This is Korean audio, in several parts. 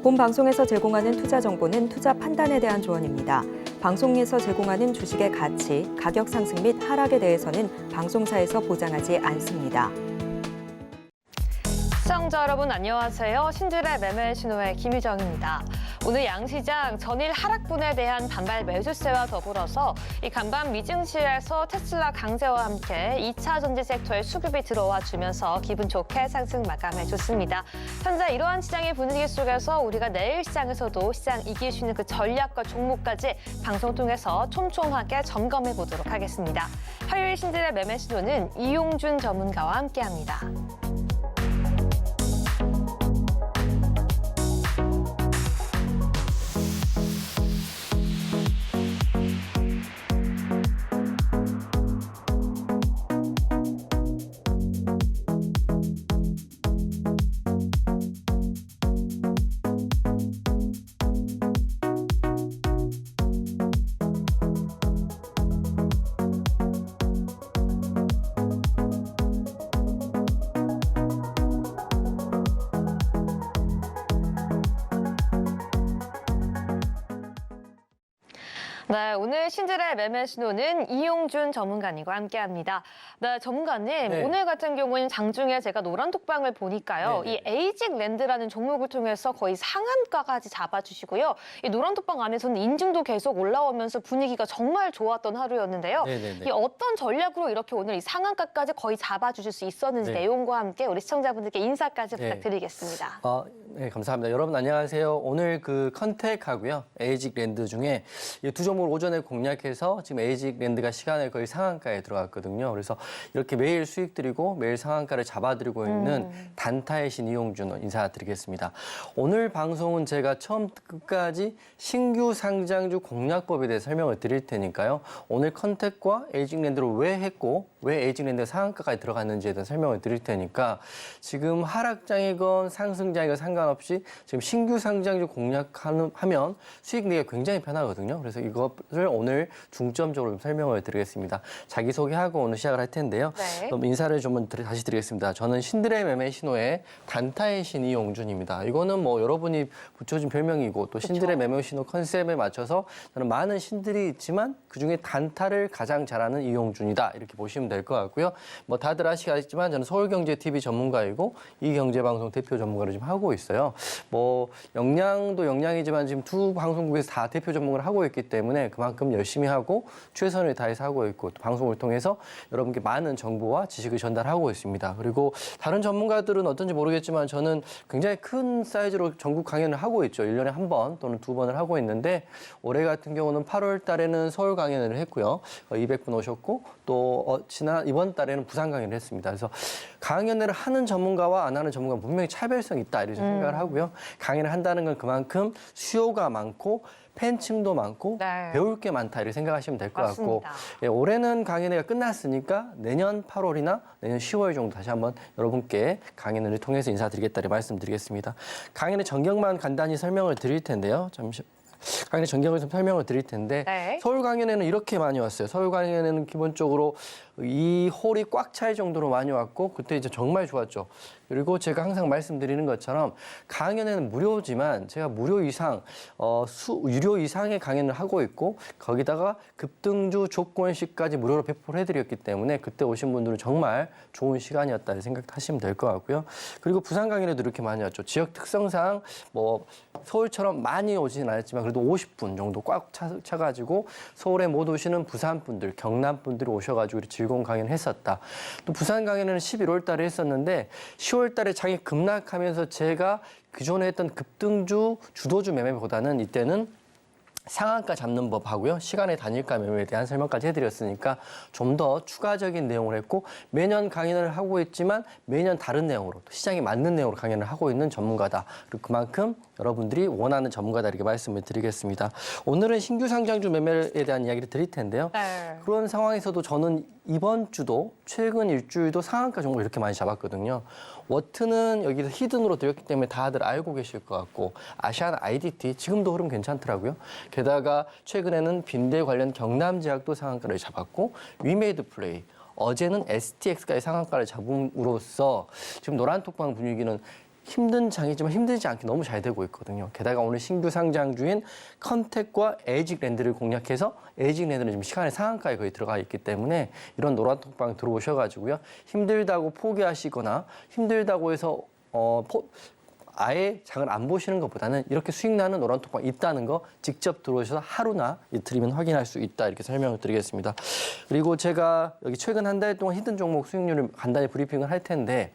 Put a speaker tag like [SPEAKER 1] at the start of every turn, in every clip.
[SPEAKER 1] 본 방송에서 제공하는 투자 정보는 투자 판단에 대한 조언입니다. 방송에서 제공하는 주식의 가치, 가격 상승 및 하락에 대해서는 방송사에서 보장하지 않습니다.
[SPEAKER 2] 시청자 여러분 안녕하세요. 신들의 매매 신호의 김유정입니다. 오늘 양시장 전일 하락분에 대한 반발 매수세와 더불어서 이 간밤 미증시에서 테슬라 강세와 함께 2차 전지 섹터의 수급이 들어와 주면서 기분 좋게 상승 마감해줬습니다. 현재 이러한 시장의 분위기 속에서 우리가 내일 시장에서도 시장 이길 수 있는 그 전략과 종목까지 방송 통해서 촘촘하게 점검해 보도록 하겠습니다. 화요일 신들의 매매 신호는 이용준 전문가와 함께합니다. 네, 오늘 신들의 매매 신호는 이용준 전문가님과 함께합니다. 네, 전문가님,
[SPEAKER 3] 네.
[SPEAKER 2] 오늘 같은 경우는 장중에 제가 노란 톡방을 보니까요.
[SPEAKER 3] 네네.
[SPEAKER 2] 이 에이직랜드라는 종목을 통해서 거의 상한가까지 잡아주시고요. 이 노란 톡방 안에서는 인증도 계속 올라오면서 분위기가 정말 좋았던 하루였는데요.
[SPEAKER 3] 네네네.
[SPEAKER 2] 이 어떤 전략으로 이렇게 오늘 이 상한가까지 거의 잡아주실 수 있었는지
[SPEAKER 3] 네.
[SPEAKER 2] 내용과 함께 우리 시청자분들께 인사까지
[SPEAKER 3] 네.
[SPEAKER 2] 부탁드리겠습니다.
[SPEAKER 3] 네, 감사합니다. 여러분 안녕하세요. 오늘 그 컨택하고요. 에이직랜드 중에 이 두 종목을 오전에 공략해서 지금 에이직랜드가 시간에 거의 상한가에 들어갔거든요. 그래서 이렇게 매일 수익 드리고 매일 상한가를 잡아드리고 있는 단타의 신 이용준 인사드리겠습니다. 오늘 방송은 제가 처음 끝까지 신규 상장주 공략법에 대해 설명을 드릴 테니까요. 오늘 컨택과 에이직랜드를 왜 했고 왜 에이직랜드가 상한가까지 들어갔는지에 대한 설명을 드릴 테니까 지금 하락장이건 상승장이건 상관없이 지금 신규 상장주 공략하면 수익 내기가 굉장히 편하거든요. 그래서 이것을 오늘 중점적으로 좀 설명을 드리겠습니다. 자기소개하고 오늘 시작을 할 텐데요.
[SPEAKER 2] 네.
[SPEAKER 3] 그럼 인사를 좀 다시 드리겠습니다. 저는 신들의 매매 신호의 단타의 신 이용준입니다. 이거는 뭐 여러분이 붙여준 별명이고 또 신들의 매매 신호 컨셉에 맞춰서 저는 많은 신들이 있지만 그중에 단타를 가장 잘하는 이용준이다. 이렇게 보시면 될 것 같고요. 뭐 다들 아시겠지만 저는 서울경제TV 전문가이고 이경제방송 대표 전문가를 지금 하고 있어요. 뭐 역량도 역량이지만 지금 두 방송국에서 다 대표 전문가를 하고 있기 때문에 그만큼 열심히 하고 최선을 다해서 하고 있고 또 방송을 통해서 여러분께 많은 정보와 지식을 전달하고 있습니다. 그리고 다른 전문가들은 어떤지 모르겠지만 저는 굉장히 큰 사이즈로 전국 강연을 하고 있죠. 1년에 한 번 또는 두 번을 하고 있는데 올해 같은 경우는 8월 달에는 서울 강연을 했고요. 200분 오셨고 또 이번 달에는 부산 강연을 했습니다. 그래서 강연을 하는 전문가와 안 하는 전문가는 분명히 차별성이 있다 이렇게 생각을 하고요. 강연을 한다는 건 그만큼 수요가 많고 팬층도 많고
[SPEAKER 2] 네.
[SPEAKER 3] 배울 게 많다 이렇게 생각하시면 될 것 같고
[SPEAKER 2] 맞습니다.
[SPEAKER 3] 예, 올해는 강연회가 끝났으니까 내년 8월이나 내년 10월 정도 다시 한번 여러분께 강연을 통해서 인사드리겠다 이렇게 말씀드리겠습니다. 강연의 전경만 간단히 설명을 드릴 텐데요. 강연의 전경을 좀 설명을 드릴 텐데
[SPEAKER 2] 네.
[SPEAKER 3] 서울 강연에는 이렇게 많이 왔어요. 서울 강연에는 기본적으로 이 홀이 꽉 찰 정도로 많이 왔고 그때 이제 정말 좋았죠. 그리고 제가 항상 말씀드리는 것처럼 강연에는 무료지만 제가 무료 이상, 유료 이상의 강연을 하고 있고 거기다가 급등주 조건식까지 무료로 배포를 해드렸기 때문에 그때 오신 분들은 정말 좋은 시간이었다 생각하시면 될 것 같고요. 그리고 부산 강연에도 이렇게 많이 왔죠. 지역 특성상 뭐 서울처럼 많이 오지는 않았지만 그래도 50분 정도 꽉 차가지고 서울에 못 오시는 부산 분들, 경남 분들이 오셔가지고 즐거운 강연을 했었다. 또 부산 강연은 11월 달에 했었는데 10월 달에 장이 급락하면서 제가 기존에 했던 급등주, 주도주 매매보다는 이때는 상한가 잡는 법하고요. 시간의 단일가 매매에 대한 설명까지 해드렸으니까 좀 더 추가적인 내용을 했고 매년 강연을 하고 있지만 매년 다른 내용으로 또 시장에 맞는 내용으로 강연을 하고 있는 전문가다. 그리고 그만큼 여러분들이 원하는 전문가다 이렇게 말씀을 드리겠습니다. 오늘은 신규 상장주 매매에 대한 이야기를 드릴 텐데요.
[SPEAKER 2] 네.
[SPEAKER 3] 그런 상황에서도 저는 이번 주도 최근 일주일도 상한가 종목 이렇게 많이 잡았거든요. 워트는 여기서 히든으로 들었기 때문에 다들 알고 계실 것 같고 아시안 IDT 지금도 흐름 괜찮더라고요. 게다가 최근에는 빈대 관련 경남제약도 상한가를 잡았고 위메이드 플레이 어제는 STX까지 상한가를 잡음으로써 지금 노란톡방 분위기는 힘든 장이지만 힘들지 않게 너무 잘 되고 있거든요. 게다가 오늘 신규 상장주인 컨택과 에이직랜드를 공략해서 에이직랜드는 지금 시간의 상한가에 거의 들어가 있기 때문에 이런 노란톡방 들어오셔가지고요. 힘들다고 포기하시거나 힘들다고 해서 아예 장을 안 보시는 것보다는 이렇게 수익 나는 노란톡방 있다는 거 직접 들어오셔서 하루나 이틀이면 확인할 수 있다 이렇게 설명을 드리겠습니다. 그리고 제가 여기 최근 한 달 동안 히든 종목 수익률을 간단히 브리핑을 할 텐데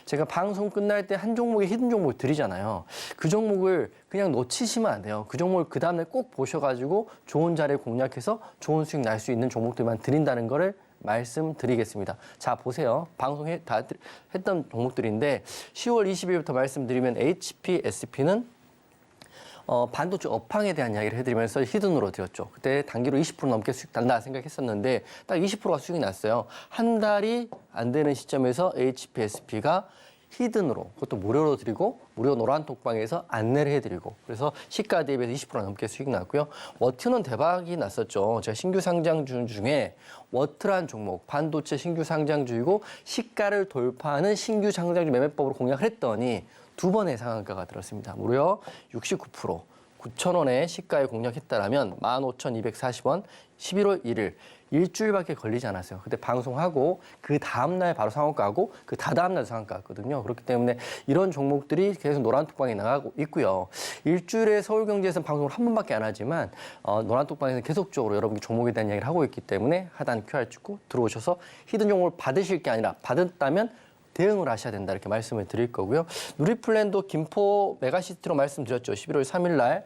[SPEAKER 3] 제가 방송 끝날 때 한 종목의 히든 종목을 드리잖아요. 그 종목을 그냥 놓치시면 안 돼요. 그 종목을 그 다음날 꼭 보셔가지고 좋은 자리에 공략해서 좋은 수익 날 수 있는 종목들만 드린다는 거를 말씀드리겠습니다. 자, 보세요. 방송에 다 했던 종목들인데 10월 20일부터 말씀드리면 HP, SP는 반도체 업황에 대한 이야기를 해드리면서 히든으로 드렸죠. 그때 단기로 20% 넘게 수익 난다 생각했었는데 딱 20%가 수익이 났어요. 한 달이 안 되는 시점에서 HP, SP가 히든으로 그것도 무료로 드리고 무료 노란톡방에서 안내를 해드리고 그래서 시가 대비해서 20% 넘게 수익 났고요. 워트는 대박이 났었죠. 제가 신규 상장주 중에 워트란 종목 반도체 신규 상장주이고 시가를 돌파하는 신규 상장주 매매법으로 공략을 했더니 두 번의 상한가가 들었습니다. 무려 69%. 9,000원에 시가에 공략했다라면 15,240원 11월 1일 일주일밖에 걸리지 않았어요. 그때 방송하고 그 다음날 바로 상한가고 그 다다음날 상한가였거든요. 그렇기 때문에 이런 종목들이 계속 노란톡방에 나가고 있고요. 일주일에 서울경제에서는 방송을 한 번밖에 안 하지만 노란톡방에서는 계속적으로 여러분이 종목에 대한 이야기를 하고 있기 때문에 하단 QR 찍고 들어오셔서 히든 종목을 받으실 게 아니라 받았다면 대응을 하셔야 된다 이렇게 말씀을 드릴 거고요. 누리플랜도 김포 메가시티로 말씀드렸죠. 11월 3일 날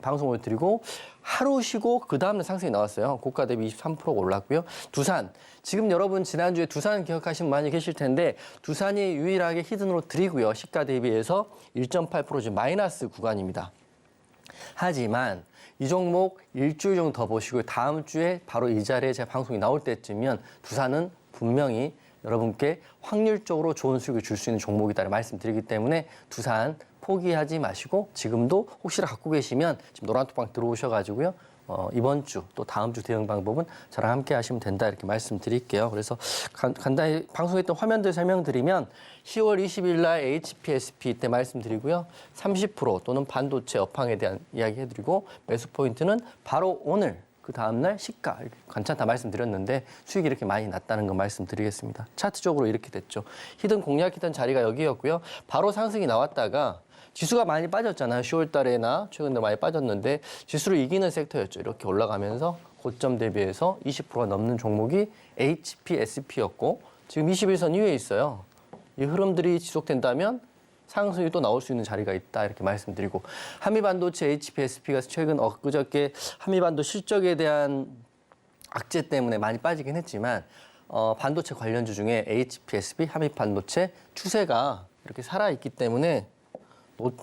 [SPEAKER 3] 방송을 드리고 하루 쉬고 그 다음날 상승이 나왔어요. 고가 대비 23%가 올랐고요. 두산, 지금 여러분 지난주에 두산 기억하시는 분 많이 계실 텐데 두산이 유일하게 히든으로 드리고요. 시가 대비해서 1.8% 지금 마이너스 구간입니다. 하지만 이 종목 일주일 정도 더 보시고 다음 주에 바로 이 자리에 제가 방송이 나올 때쯤이면 두산은 분명히 여러분께 확률적으로 좋은 수익을 줄 수 있는 종목이다라고 말씀드리기 때문에 두산 포기하지 마시고 지금도 혹시나 갖고 계시면 지금 노란톡방 들어오셔가지고요. 이번 주 또 다음 주 대응 방법은 저랑 함께 하시면 된다 이렇게 말씀드릴게요. 그래서 간단히 방송했던 화면들 설명드리면 10월 20일 날 HPSP 때 말씀드리고요. 30% 또는 반도체 업황에 대한 이야기 해드리고 매수 포인트는 바로 오늘 그 다음날 시가 이렇게 괜찮다 말씀드렸는데 수익이 이렇게 많이 났다는 거 말씀드리겠습니다. 차트적으로 이렇게 됐죠. 히든 공략했던 자리가 여기였고요. 바로 상승이 나왔다가 지수가 많이 빠졌잖아요. 10월 달에나 최근에 많이 빠졌는데 지수를 이기는 섹터였죠. 이렇게 올라가면서 고점 대비해서 20%가 넘는 종목이 HPSP였고 지금 21선 이후에 있어요. 이 흐름들이 지속된다면 상승이 또 나올 수 있는 자리가 있다 이렇게 말씀드리고 한미반도체 HPSP가 최근 엊그저께 한미반도 실적에 대한 악재 때문에 많이 빠지긴 했지만 반도체 관련주 중에 HPSP 한미반도체 추세가 이렇게 살아있기 때문에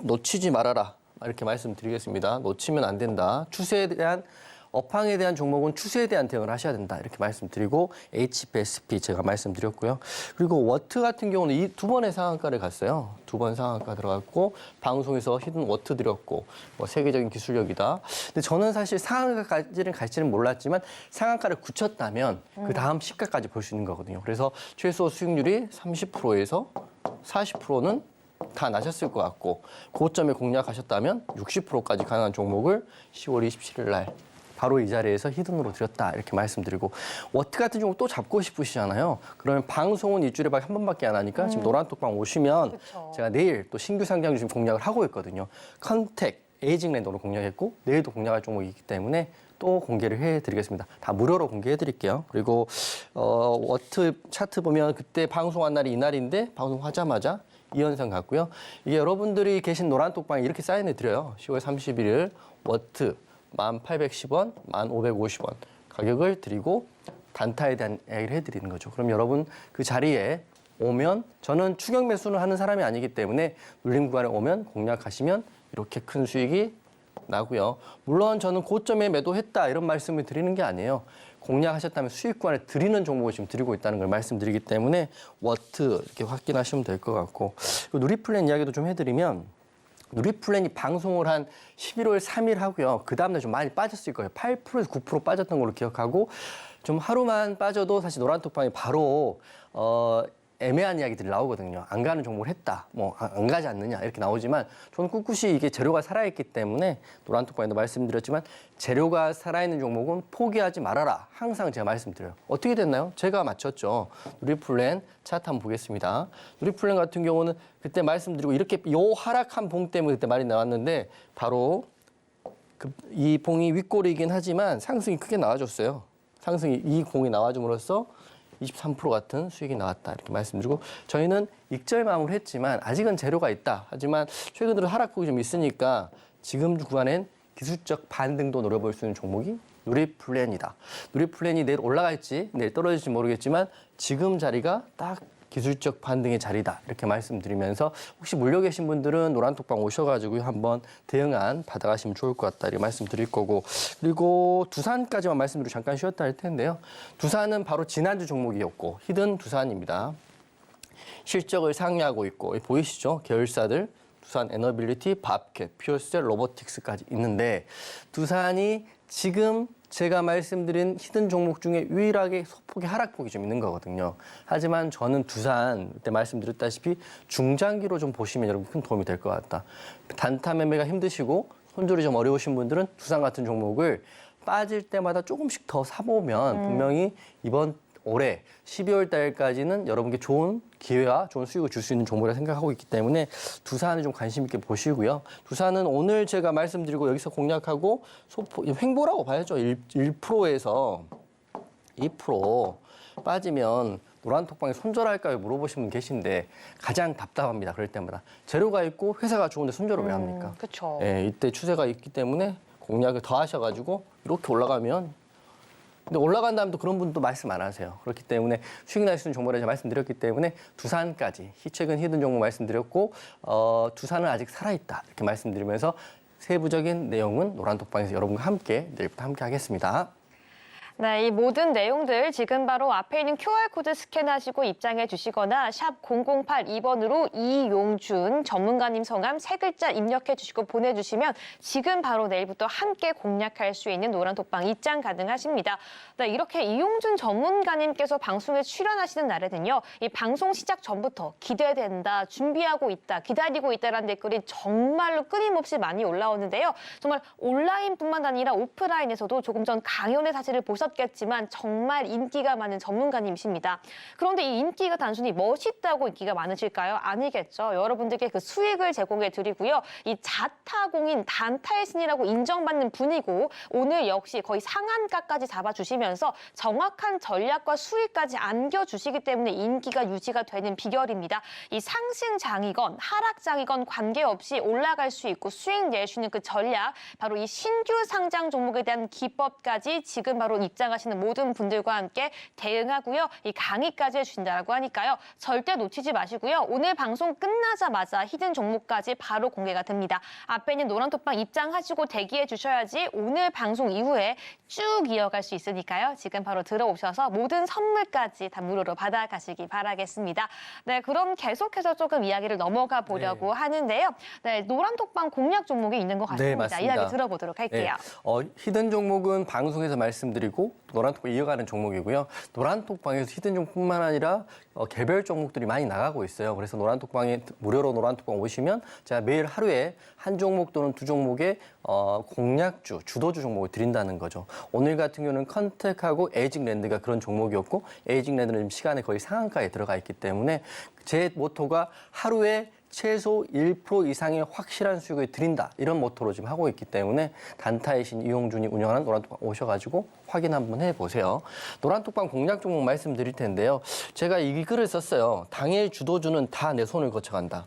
[SPEAKER 3] 놓치지 말아라 이렇게 말씀드리겠습니다. 놓치면 안 된다. 추세에 대한 업황에 대한 종목은 추세에 대한 대응을 하셔야 된다 이렇게 말씀드리고 HPSP 제가 말씀드렸고요. 그리고 워트 같은 경우는 이 두 번의 상한가를 갔어요. 두 번 상한가 들어갔고 방송에서 히든 워트 드렸고 세계적인 기술력이다. 근데 저는 사실 상한가까지는 갈지는 몰랐지만 상한가를 굳혔다면 그 다음 시가까지 볼 수 있는 거거든요. 그래서 최소 수익률이 30%에서 40%는 다 나셨을 것 같고 고점에 공략하셨다면 60%까지 가능한 종목을 10월 27일 날 바로 이 자리에서 히든으로 드렸다 이렇게 말씀드리고 워트 같은 종목 또 잡고 싶으시잖아요. 그러면 방송은 일주일에 한 번밖에 안 하니까 지금 노란톡방 오시면
[SPEAKER 2] 그쵸.
[SPEAKER 3] 제가 내일 또 신규 상장 지금 공략을 하고 있거든요. 컨택, 에이징랜드로 공략했고 내일도 공략할 종목이기 때문에 또 공개를 해드리겠습니다. 다 무료로 공개해드릴게요. 그리고 워트 차트 보면 그때 방송한 날이 이날인데 방송하자마자 이현상 같고요. 이게 여러분들이 계신 노란톡방에 이렇게 사인해드려요. 10월 31일 워트 1,810원, 1,550원 가격을 드리고 단타에 대한 이야기를 해드리는 거죠. 그럼 여러분 그 자리에 오면 저는 추격 매수를 하는 사람이 아니기 때문에 눌림 구간에 오면 공략하시면 이렇게 큰 수익이 나고요. 물론 저는 고점에 매도했다 이런 말씀을 드리는 게 아니에요. 공략하셨다면 수익 구간에 드리는 종목을 지금 드리고 있다는 걸 말씀드리기 때문에 워트 이렇게 확인하시면 될 것 같고 누리플랜 이야기도 좀 해드리면 누리플랜이 방송을 한 11월 3일 하고요. 그 다음날 좀 많이 빠졌을 거예요. 8%에서 9% 빠졌던 걸로 기억하고 좀 하루만 빠져도 사실 노란톡방이 바로 애매한 이야기들이 나오거든요. 안 가는 종목을 했다, 뭐 안 가지 않느냐 이렇게 나오지만 저는 꿋꿋이 이게 재료가 살아있기 때문에 노란톡방에도 말씀드렸지만 재료가 살아있는 종목은 포기하지 말아라. 항상 제가 말씀드려요. 어떻게 됐나요? 제가 맞췄죠. 누리플랜 차트 한번 보겠습니다. 누리플랜 같은 경우는 그때 말씀드리고 이렇게 요 하락한 봉 때문에 그때 말이 나왔는데 바로 이 봉이 윗골이긴 하지만 상승이 크게 나와줬어요. 상승이 이 공이 나와줌으로써 23% 같은 수익이 나왔다 이렇게 말씀드리고 저희는 익절마무를 했지만 아직은 재료가 있다. 하지만 최근 들어 하락폭이 좀 있으니까 지금 구간엔 기술적 반등도 노려볼 수 있는 종목이 누리플랜이다. 누리플랜이 내일 올라갈지 내일 떨어질지 모르겠지만 지금 자리가 딱 기술적 반등의 자리다 이렇게 말씀드리면서 혹시 물려 계신 분들은 노란톡방 오셔가지고 한번 대응안 받아가시면 좋을 것 같다 이렇게 말씀드릴 거고 그리고 두산까지만 말씀드리고 잠깐 쉬었다 할 텐데요. 두산은 바로 지난주 종목이었고 히든 두산입니다. 실적을 상회하고 있고 보이시죠? 계열사들 두산 에너빌리티, 밥캣, 퓨어셀, 로보틱스까지 있는데 두산이 지금 제가 말씀드린 히든 종목 중에 유일하게 소폭의 하락폭이 좀 있는 거거든요. 하지만 저는 두산 그때 말씀드렸다시피 중장기로 좀 보시면 여러분 큰 도움이 될 것 같다. 단타 매매가 힘드시고 손절이 좀 어려우신 분들은 두산 같은 종목을 빠질 때마다 조금씩 더 사보면 분명히 이번 올해 12월 달까지는 여러분께 좋은 기회와 좋은 수익을 줄 수 있는 종목이라 생각하고 있기 때문에 두산을 좀 관심 있게 보시고요. 두산은 오늘 제가 말씀드리고 여기서 공략하고 소폭 횡보라고 봐야죠. 1%에서 2% 빠지면 노란톡방에 손절할까요? 물어보신 분 계신데 가장 답답합니다. 그럴 때마다. 재료가 있고 회사가 좋은데 손절을 왜 합니까?
[SPEAKER 2] 그렇죠.
[SPEAKER 3] 예, 이때 추세가 있기 때문에 공략을 더 하셔가지고 이렇게 올라가면 근데 올라간 다음도 그런 분도 말씀 안 하세요. 그렇기 때문에 수익 날 수 있는 종목을 제가 말씀드렸기 때문에 두산까지 최근 히든 종목 말씀드렸고 두산은 아직 살아있다 이렇게 말씀드리면서 세부적인 내용은 노란톡방에서 여러분과 함께 내일부터 함께 하겠습니다.
[SPEAKER 2] 네, 이 모든 내용들 지금 바로 앞에 있는 QR코드 스캔하시고 입장해 주시거나 샵 0082번으로 이용준 전문가님 성함 3글자 입력해 주시고 보내주시면 지금 바로 내일부터 함께 공략할 수 있는 노란톡방 입장 가능하십니다. 네, 이렇게 이용준 전문가님께서 방송에 출연하시는 날에는요. 이 방송 시작 전부터 기대된다, 준비하고 있다, 기다리고 있다라는 댓글이 정말로 끊임없이 많이 올라오는데요. 정말 온라인뿐만 아니라 오프라인에서도 조금 전 강연의 사실을 보셨겠지만 정말 인기가 많은 전문가님이십니다. 그런데 이 인기가 단순히 멋있다고 인기가 많으실까요? 아니겠죠. 여러분들께 그 수익을 제공해 드리고요. 이 자타공인 단타의 신이라고 인정받는 분이고 오늘 역시 거의 상한가까지 잡아주시면서 정확한 전략과 수익까지 안겨주시기 때문에 인기가 유지가 되는 비결입니다. 이 상승장이건 하락장이건 관계없이 올라갈 수 있고 수익 낼 수 있는 그 전략, 바로 이 신규 상장 종목에 대한 기법까지 지금 바로 입장하시는 모든 분들과 함께 대응하고요. 이 강의까지 해주신다고 하니까요. 절대 놓치지 마시고요. 오늘 방송 끝나자마자 히든 종목까지 바로 공개가 됩니다. 앞에 있는 노란톡방 입장하시고 대기해 주셔야지 오늘 방송 이후에 쭉 이어갈 수 있으니까요. 지금 바로 들어오셔서 모든 선물까지 다 무료로 받아가시기 바라겠습니다. 네, 그럼 계속해서 조금 이야기를 넘어가 보려고 하는데요. 네, 노란톡방 공략 종목이 있는 것 같습니다.
[SPEAKER 3] 네, 맞습니다.
[SPEAKER 2] 이야기 들어보도록 할게요.
[SPEAKER 3] 네. 히든 종목은 방송에서 말씀드리고 노란톡방 이어가는 종목이고요. 노란톡방에서 히든 종목뿐만 아니라 개별 종목들이 많이 나가고 있어요. 그래서 노란톡방에 무료로 노란톡방 오시면 제가 매일 하루에 한 종목 또는 두 종목의 공략주, 주도주 종목을 드린다는 거죠. 오늘 같은 경우는 컨택하고 에이징랜드가 그런 종목이었고 에이징랜드는 지금 시간에 거의 상한가에 들어가 있기 때문에 제 모토가 하루에 최소 1% 이상의 확실한 수익을 드린다. 이런 모토로 지금 하고 있기 때문에 단타의 신 이용준이 운영하는 노란톡방 오셔가지고 확인 한번 해보세요. 노란톡방 공략 종목 말씀드릴 텐데요. 제가 이 글을 썼어요. 당일 주도주는 다 내 손을 거쳐간다.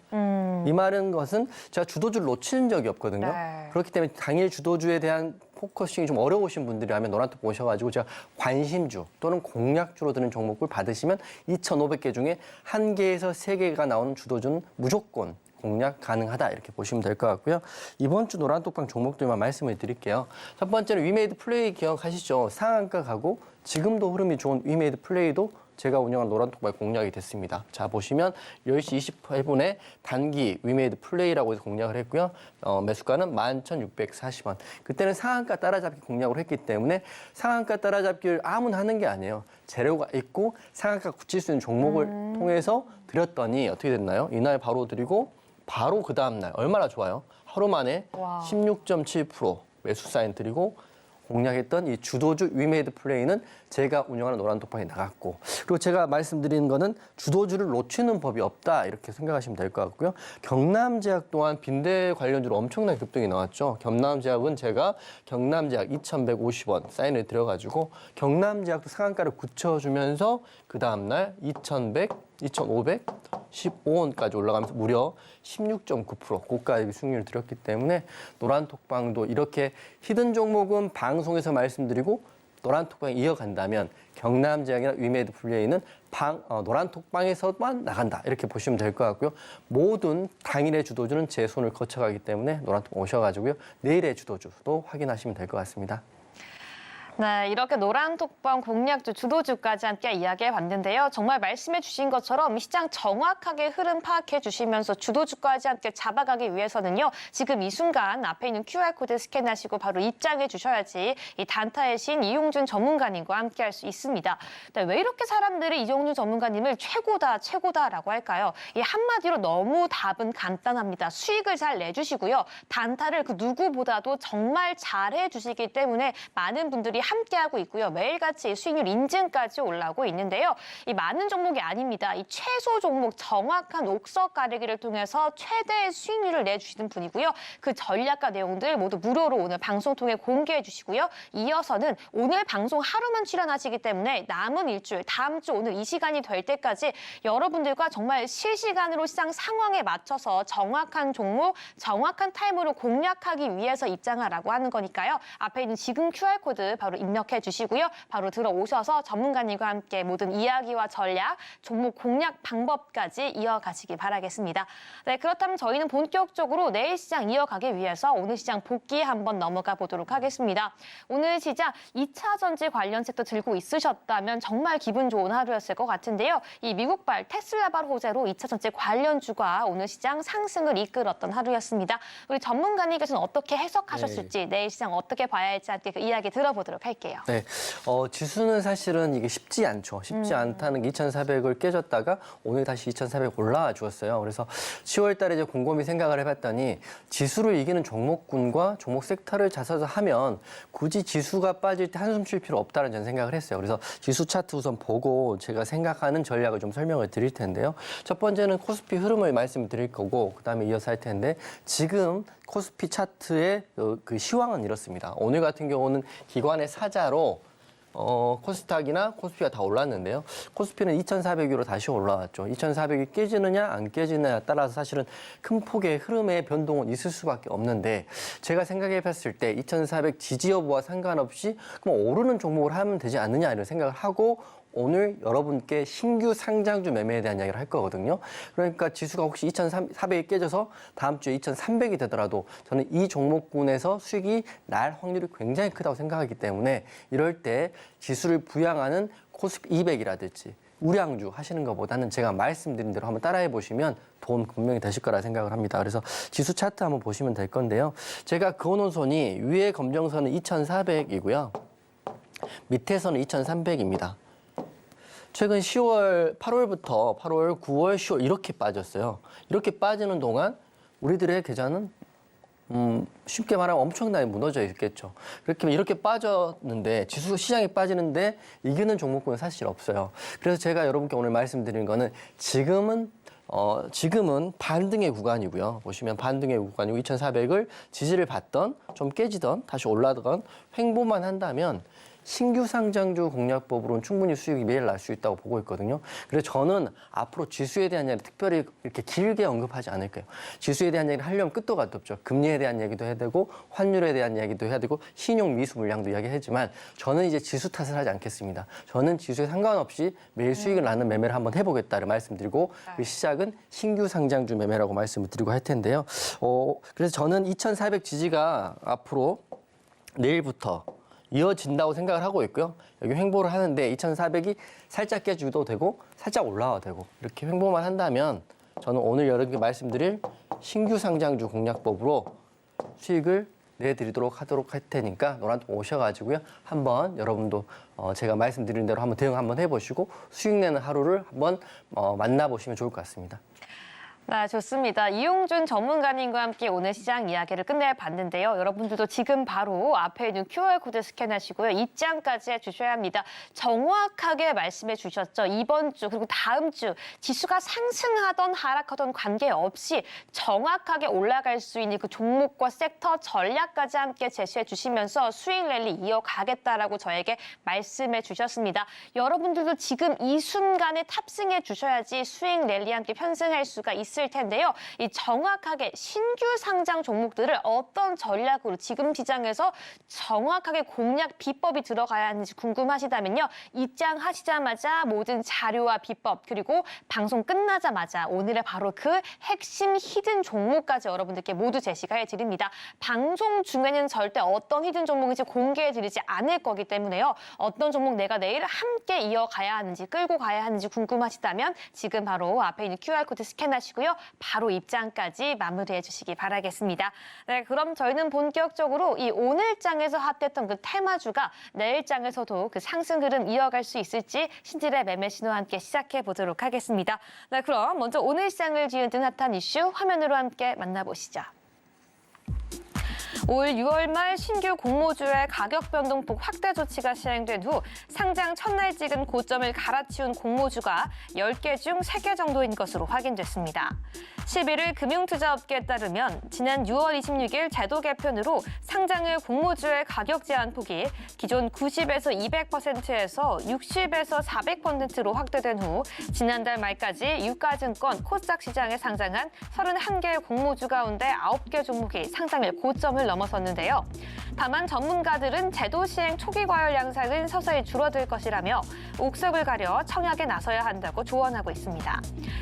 [SPEAKER 3] 이 말은 것은 제가 주도주를 놓치는 적이 없거든요.
[SPEAKER 2] 네.
[SPEAKER 3] 그렇기 때문에 당일 주도주에 대한 포커싱이 좀 어려우신 분들이라면 노란톡방 오셔가지고 제가 관심주 또는 공략주로 드는 종목을 받으시면 2,500개 중에 1개에서 3개가 나오는 주도주는 무조건 공략 가능하다 이렇게 보시면 될 것 같고요. 이번 주 노란톡방 종목들만 말씀을 드릴게요. 첫 번째는 위메이드 플레이 기억하시죠? 상한가 가고 지금도 흐름이 좋은 위메이드 플레이도 제가 운영한 노란톡발 공략이 됐습니다. 자, 보시면 10시 28분에 단기 위메이드 플레이라고 해서 공략을 했고요. 매수가는 11,640원. 그때는 상한가 따라잡기 공략을 했기 때문에 상한가 따라잡기를 아무나 하는 게 아니에요. 재료가 있고 상한가 굳힐 수 있는 종목을 통해서 드렸더니 어떻게 됐나요? 이날 바로 드리고 바로 그 다음날 얼마나 좋아요? 하루 만에
[SPEAKER 2] 와.
[SPEAKER 3] 16.7% 매수 사인 드리고 공략했던 이 주도주 위메이드 플레이는 제가 운영하는 노란톡방에 나갔고, 그리고 제가 말씀드리는 거는 주도주를 놓치는 법이 없다 이렇게 생각하시면 될 것 같고요. 경남제약 또한 빈대 관련주로 엄청난 급등이 나왔죠. 경남제약은 제가 경남제약 2,150원 사인을 드려가지고 경남제약도 상한가를 굳혀주면서 그 다음날 2,515원까지 올라가면서 무려 16.9% 고가 수익률을 드렸기 때문에 노란톡방도 이렇게 히든 종목은 방송에서 말씀드리고 노란톡방에 이어간다면 경남제약이나 위메이드 플레이는 노란톡방에서만 나간다 이렇게 보시면 될 것 같고요. 모든 당일의 주도주는 제 손을 거쳐가기 때문에 노란톡방 오셔가지고요. 내일의 주도주도 확인하시면 될 것 같습니다.
[SPEAKER 2] 네, 이렇게 노란톡방 공략주, 주도주까지 함께 이야기해봤는데요. 정말 말씀해 주신 것처럼 시장 정확하게 흐름 파악해 주시면서 주도주까지 함께 잡아가기 위해서는요. 지금 이 순간 앞에 있는 QR코드 스캔하시고 바로 입장해 주셔야지 이 단타의 신 이용준 전문가님과 함께 할 수 있습니다. 네, 왜 이렇게 사람들이 이용준 전문가님을 최고다라고 할까요? 이 한마디로 너무 답은 간단합니다. 수익을 잘 내주시고요. 단타를 그 누구보다도 정말 잘해 주시기 때문에 많은 분들이 함께하고 있고요. 매일같이 수익률 인증까지 올라오고 있는데요. 이 많은 종목이 아닙니다. 이 최소 종목 정확한 옥석 가리기를 통해서 최대의 수익률을 내주시는 분이고요. 그 전략과 내용들 모두 무료로 오늘 방송 통해 공개해 주시고요. 이어서는 오늘 방송 하루만 출연하시기 때문에 남은 일주일, 다음 주 오늘 이 시간이 될 때까지 여러분들과 정말 실시간으로 시장 상황에 맞춰서 정확한 종목, 정확한 타임으로 공략하기 위해서 입장하라고 하는 거니까요. 앞에 있는 지금 QR코드 바로 입력해 주시고요. 바로 들어오셔서 전문가님과 함께 모든 이야기와 전략, 종목 공략 방법까지 이어가시기 바라겠습니다. 네, 그렇다면 저희는 본격적으로 내일 시장 이어가기 위해서 오늘 시장 복귀 한번 넘어가 보도록 하겠습니다. 오늘 시장 2차 전지 관련sek도 들고 있으셨다면 정말 기분 좋은 하루였을 것 같은데요. 이 미국발 테슬라발 호재로 2차 전지 관련주가 오늘 시장 상승을 이끌었던 하루였습니다. 우리 전문가님께서는 어떻게 해석하셨을지 내일 시장 어떻게 봐야 할지 함께 그 이야기 들어보도록 할게요.
[SPEAKER 3] 네, 지수는 사실은 이게 쉽지 않죠. 쉽지 않다는 게 2,400을 깨졌다가 오늘 다시 2,400 올라와 주었어요. 그래서 10월 달에 이제 곰곰이 생각을 해봤더니 지수를 이기는 종목군과 종목 섹터를 찾아서 하면 굳이 지수가 빠질 때 한숨 쉴 필요 없다는 저는 생각을 했어요. 그래서 지수 차트 우선 보고 제가 생각하는 전략을 좀 설명을 드릴 텐데요. 첫 번째는 코스피 흐름을 말씀드릴 거고 그다음에 이어서 할 텐데 지금 코스피 차트의 그 시황은 이렇습니다. 오늘 같은 경우는 기관의 사자로 코스닥이나 코스피가 다 올랐는데요. 코스피는 2,400유로 다시 올라왔죠. 2,400이 깨지느냐 안 깨지느냐에 따라서 사실은 큰 폭의 흐름의 변동은 있을 수밖에 없는데 제가 생각해 봤을 때 2,400 지지 여부와 상관없이 그럼 오르는 종목을 하면 되지 않느냐 이런 생각을 하고 오늘 여러분께 신규 상장주 매매에 대한 이야기를 할 거거든요. 그러니까 지수가 혹시 2,400이 깨져서 다음 주에 2,300이 되더라도 저는 이 종목군에서 수익이 날 확률이 굉장히 크다고 생각하기 때문에 이럴 때 지수를 부양하는 코스피 200이라든지 우량주 하시는 것보다는 제가 말씀드린 대로 한번 따라해 보시면 도움 분명히 되실 거라 생각을 합니다. 그래서 지수 차트 한번 보시면 될 건데요. 제가 그어놓은 손이 위에 검정선은 2,400이고요. 밑에서는 2,300입니다. 최근 8월, 8월, 9월, 10월 이렇게 빠졌어요. 이렇게 빠지는 동안 우리들의 계좌는 쉽게 말하면 엄청나게 무너져 있겠죠. 이렇게 빠졌는데 지수 시장이 빠지는데 이기는 종목군은 사실 없어요. 그래서 제가 여러분께 오늘 말씀드리는 거는 지금은 반등의 구간이고요. 보시면 반등의 구간이고 2,400을 지지를 받던 좀 깨지던 다시 올라가던 횡보만 한다면 신규 상장주 공략법으로는 충분히 수익이 매일 날 수 있다고 보고 있거든요. 그래서 저는 앞으로 지수에 대한 이야기 특별히 이렇게 길게 언급하지 않을 거예요. 지수에 대한 얘기를 하려면 끝도 가도 없죠. 금리에 대한 얘기도 해야 되고 환율에 대한 이야기도 해야 되고 신용 미수 물량도 이야기하지만 저는 이제 지수 탓을 하지 않겠습니다. 저는 지수에 상관없이 매일 수익을 나는 매매를 한번 해보겠다를 말씀드리고 그 시작은 신규 상장주 매매라고 말씀을 드리고 할 텐데요. 그래서 저는 2,400 지지가 앞으로 내일부터 이어진다고 생각을 하고 있고요. 여기 횡보를 하는데 2,400이 살짝 깨지도 되고 살짝 올라와도 되고 이렇게 횡보만 한다면 저는 오늘 여러분께 말씀드릴 신규 상장주 공략법으로 수익을 내드리도록 하도록 할 테니까 노란톡 오셔가지고요. 한번 여러분도 제가 말씀드린 대로 한번 대응 한번 해보시고 수익 내는 하루를 한번 만나보시면 좋을 것 같습니다.
[SPEAKER 2] 네, 좋습니다. 이용준 전문가님과 함께 오늘 시장 이야기를 끝내봤는데요. 여러분들도 지금 바로 앞에 있는 QR코드 스캔하시고요. 입장까지 해주셔야 합니다. 정확하게 말씀해 주셨죠. 이번 주 그리고 다음 주 지수가 상승하던 하락하던 관계없이 정확하게 올라갈 수 있는 그 종목과 섹터 전략까지 함께 제시해 주시면서 수익 랠리 이어가겠다라고 저에게 말씀해 주셨습니다. 여러분들도 지금 이 순간에 탑승해 주셔야지 수익 랠리 함께 편승할 수가 있을 텐데요. 이 정확하게 신규 상장 종목들을 어떤 전략으로 지금 시장에서 정확하게 공략 비법이 들어가야 하는지 궁금하시다면요. 입장하시자마자 모든 자료와 비법 그리고 방송 끝나자마자 오늘의 바로 그 핵심 히든 종목까지 여러분들께 모두 제시가 해드립니다. 방송 중에는 절대 어떤 히든 종목인지 공개해드리지 않을 거기 때문에요. 어떤 종목 내가 내일 함께 이어가야 하는지 끌고 가야 하는지 궁금하시다면 지금 바로 앞에 있는 QR코드 스캔하시고요. 바로 입장까지 마무리해 주시기 바라겠습니다. 네, 그럼 저희는 본격적으로 이 오늘장에서 핫했던 그 테마주가 내일장에서도 그 상승 흐름 이어갈 수 있을지 신질의 매매 신호와 함께 시작해 보도록 하겠습니다. 네, 그럼 먼저 오늘 시장을 뒤흔든 핫한 이슈 화면으로 함께 만나보시죠. 올 6월 말 신규 공모주의 가격 변동폭 확대 조치가 시행된 후 상장 첫날 찍은 고점을 갈아치운 공모주가 10개 중 3개 정도인 것으로 확인됐습니다. 11일 금융투자업계에 따르면 지난 6월 26일 제도 개편으로 상장일 공모주의 가격 제한 폭이 기존 90에서 200%에서 60에서 400%로 확대된 후 지난달 말까지 유가증권 코스닥 시장에 상장한 31개 공모주 가운데 9개 종목이 상장일 고점을 넘어섰는데요. 다만 전문가들은 제도 시행 초기 과열 양상은 서서히 줄어들 것이라며 옥석을 가려 청약에 나서야 한다고 조언하고 있습니다.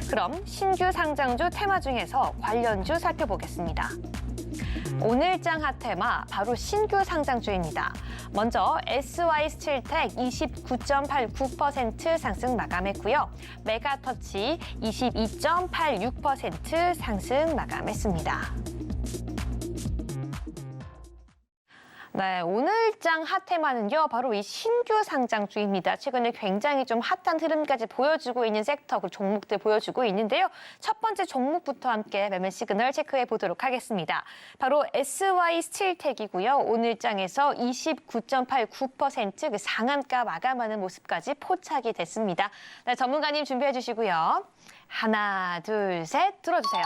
[SPEAKER 2] 그럼 신규 상장주 테마 중에서 관련주 살펴보겠습니다. 오늘장 핫테마 바로 신규 상장주입니다. 먼저 SY스틸텍 29.89% 상승 마감했고요. 메가터치 22.86% 상승 마감했습니다. 네, 오늘장 핫테마는요, 바로 이 신규 상장주입니다. 최근에 굉장히 좀 핫한 흐름까지 보여주고 있는 섹터, 그 종목들 보여주고 있는데요. 첫 번째 종목부터 함께 매매 시그널 체크해 보도록 하겠습니다. 바로 SY스틸텍이고요. 오늘장에서 29.89% 그 상한가 마감하는 모습까지 포착이 됐습니다. 네, 전문가님 준비해 주시고요. 하나, 둘, 셋 들어주세요.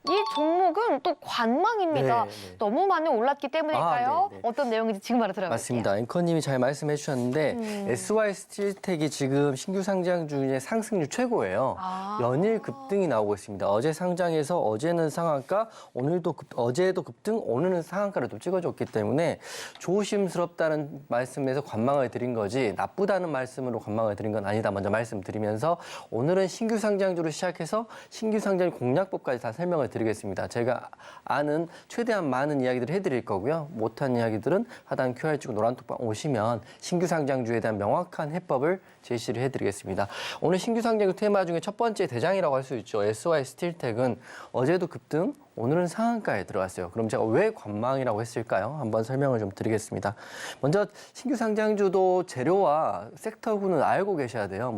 [SPEAKER 2] 이 종목은 또 관망입니다.
[SPEAKER 3] 네, 네.
[SPEAKER 2] 너무 많이 올랐기 때문일까요?
[SPEAKER 3] 네, 네.
[SPEAKER 2] 어떤 내용인지 지금 바로 들어볼게요.
[SPEAKER 3] 맞습니다. 앵커님이 잘 말씀해 주셨는데 SY스틸텍이 지금 신규 상장 중에 상승률 최고예요. 연일 급등이 나오고 있습니다. 어제 상장에서 어제는 상한가, 어제도 급등, 오늘은 상한가를 또 찍어줬기 때문에 조심스럽다는 말씀에서 관망을 드린 거지 나쁘다는 말씀으로 관망을 드린 건 아니다. 먼저 말씀드리면서 오늘은 신규 상장주로 시작해서 신규 상장 공략법까지 다 설명을 드리겠습니다. 제가 아는 최대한 많은 이야기들을 해드릴 거고요. 못한 이야기들은 하단 QR 찍고 노란톡방 오시면 신규 상장주에 대한 명확한 해법을 제시를 해드리겠습니다. 오늘 신규 상장주 테마 중에 첫 번째 대장이라고 할 수 있죠. SY스틸텍은 어제도 급등, 오늘은 상한가에 들어갔어요. 그럼 제가 왜 관망이라고 했을까요? 한번 설명을 좀 드리겠습니다. 먼저 신규 상장주도 재료와 섹터군을 알고 계셔야 돼요.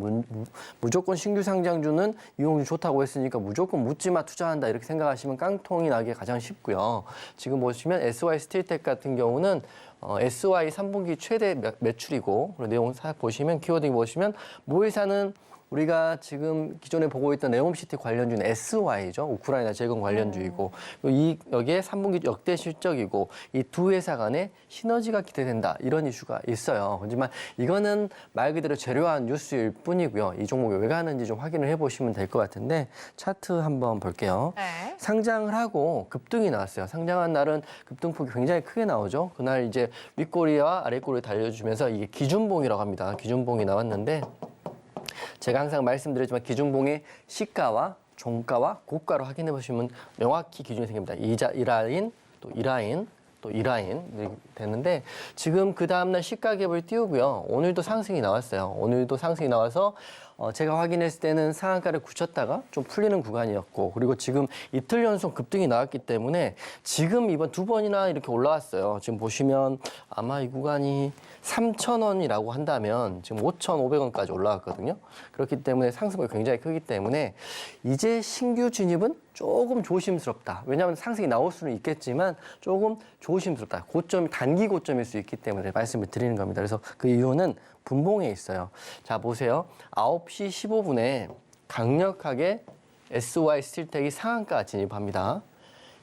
[SPEAKER 3] 무조건 신규 상장주는 이용률 좋다고 했으니까 무조건 묻지마 투자한다 이렇게 생각하시면 깡통이 나기 가장 쉽고요. 지금 보시면 SY스틸텍 같은 경우는 SY 3분기 최대 매출이고 그리고 내용 보시면 키워드 보시면 모회사는 우리가 지금 기존에 보고 있던 네옴시티 관련주는 SY죠. 우크라이나 재건 관련주이고 여기에 3분기 역대 실적이고 이 두 회사 간에 시너지가 기대된다. 이런 이슈가 있어요. 하지만 이거는 말 그대로 재료한 뉴스일 뿐이고요. 이 종목이 왜 가는지 좀 확인을 해보시면 될 것 같은데 차트 한번 볼게요.
[SPEAKER 2] 네.
[SPEAKER 3] 상장을 하고 급등이 나왔어요. 상장한 날은 급등폭이 굉장히 크게 나오죠. 그날 이제 윗꼬리와 아랫꼬리를 달려주면서 이게 기준봉이라고 합니다. 기준봉이 나왔는데 제가 항상 말씀드리지만 기준봉의 시가와 종가와 고가로 확인해 보시면 명확히 기준이 생깁니다. 이 라인, 또 이 라인, 또 2라인 됐는데 지금 그 다음날 시가갭을 띄우고요. 오늘도 상승이 나왔어요. 오늘도 상승이 나와서 제가 확인했을 때는 상한가를 굳혔다가 좀 풀리는 구간이었고 그리고 지금 이틀 연속 급등이 나왔기 때문에 지금 이번 두 번이나 이렇게 올라왔어요. 지금 보시면 아마 이 구간이 3,000원이라고 한다면 지금 5,500원까지 올라왔거든요. 그렇기 때문에 상승폭이 굉장히 크기 때문에 이제 신규 진입은 조금 조심스럽다. 왜냐하면 상승이 나올 수는 있겠지만 조금 조심스럽다. 고점이 단기 고점일 수 있기 때문에 말씀을 드리는 겁니다. 그래서 그 이유는 분봉에 있어요. 자, 보세요. 9시 15분에 강력하게 SY 스틸텍이 상한가 진입합니다.